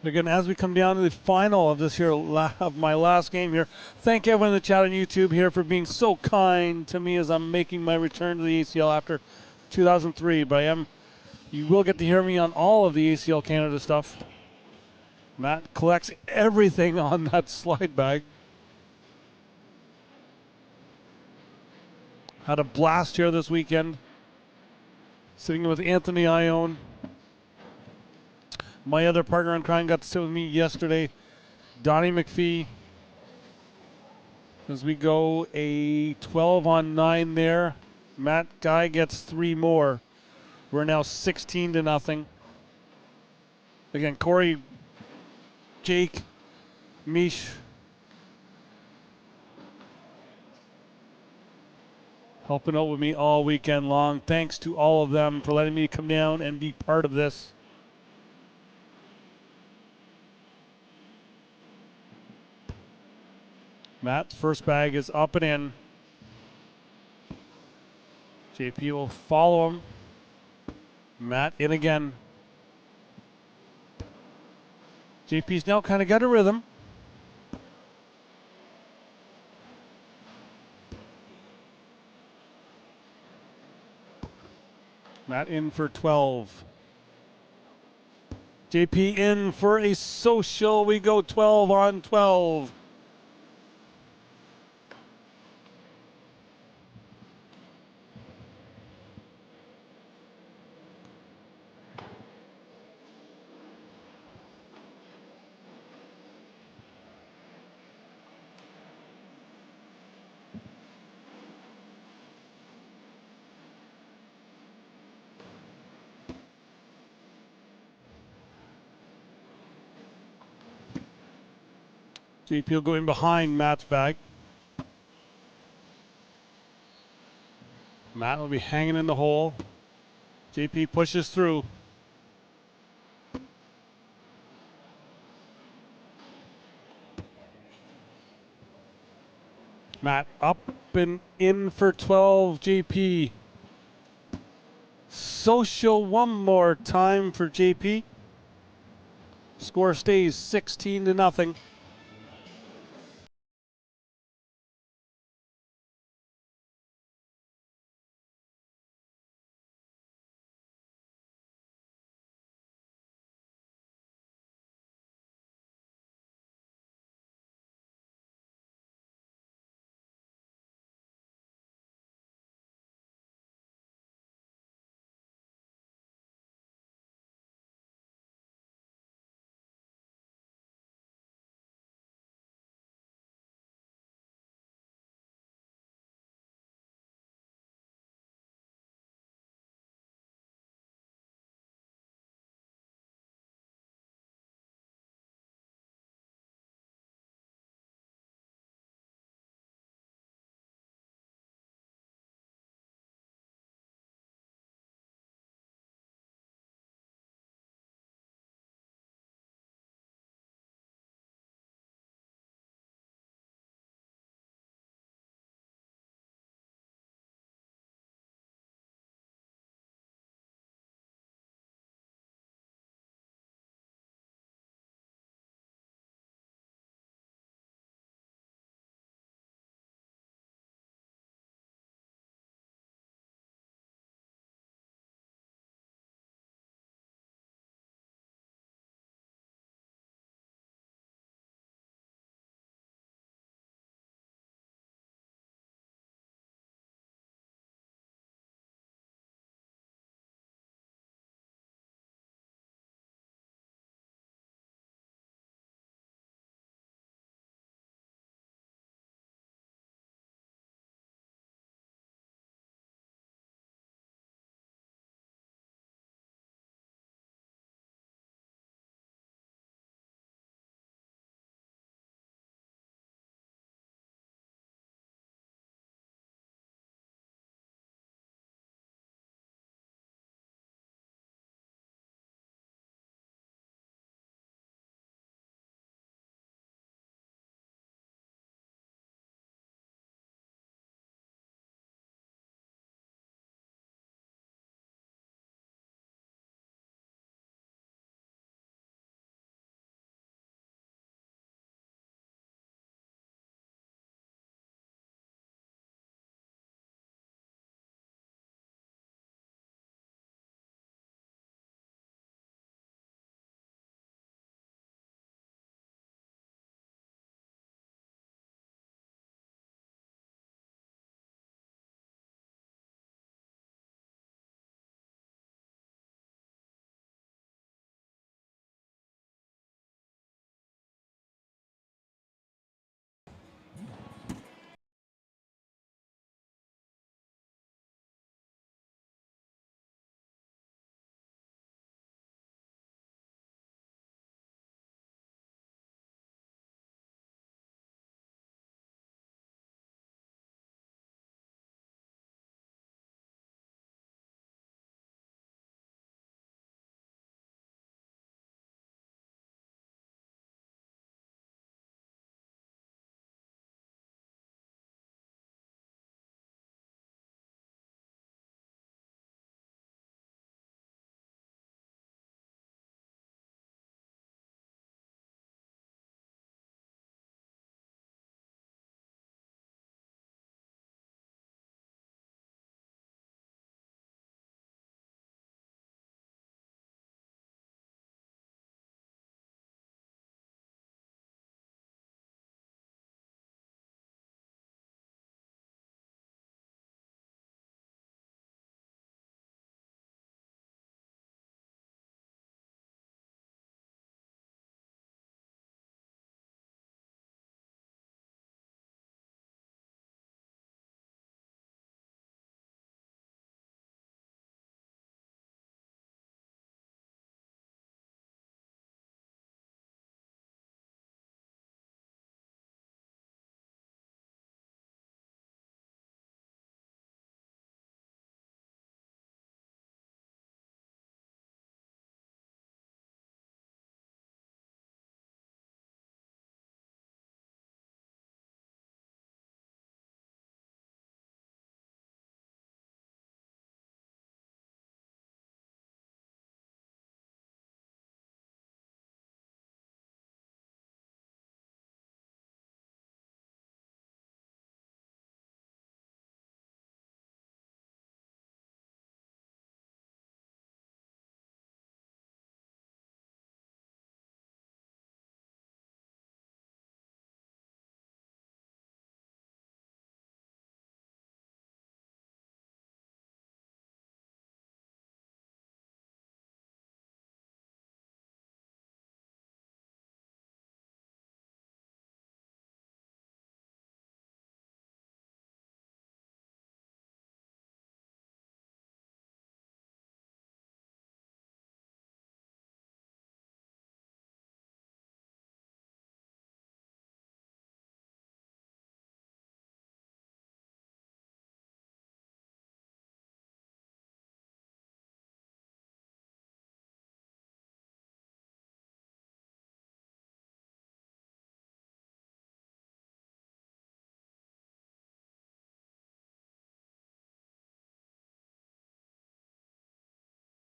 Again, as we come down to the final of this here, of my last game here, thank everyone in the chat on YouTube here for being so kind to me as I'm making my return to the ACL after 2003. But you will get to hear me on all of the ACL Canada stuff. Matt collects everything on that slide bag. Had a blast here this weekend, sitting with Anthony Ione. My other partner in crime got to sit with me yesterday, Donnie McPhee. As we go a 12-on-9 there. Matt Guy gets 3 more. We're now 16-0. Again, Corey, Jake, Mish, helping out with me all weekend long. Thanks to all of them for letting me come down and be part of this. Matt's first bag is up and in. JP will follow him. Matt in again. JP's now kind of got a rhythm. Matt in for 12. JP in for a social. We go 12 on 12. JP will go in behind Matt's bag. Matt will be hanging in the hole. JP pushes through. Matt up and in for 12. JP. Social one more time for JP. Score stays 16-0.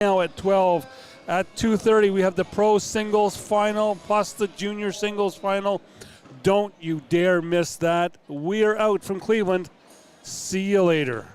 Now at 12. At 2:30, we have the pro singles final plus the junior singles final. Don't you dare miss that. We are out from Cleveland. See you later.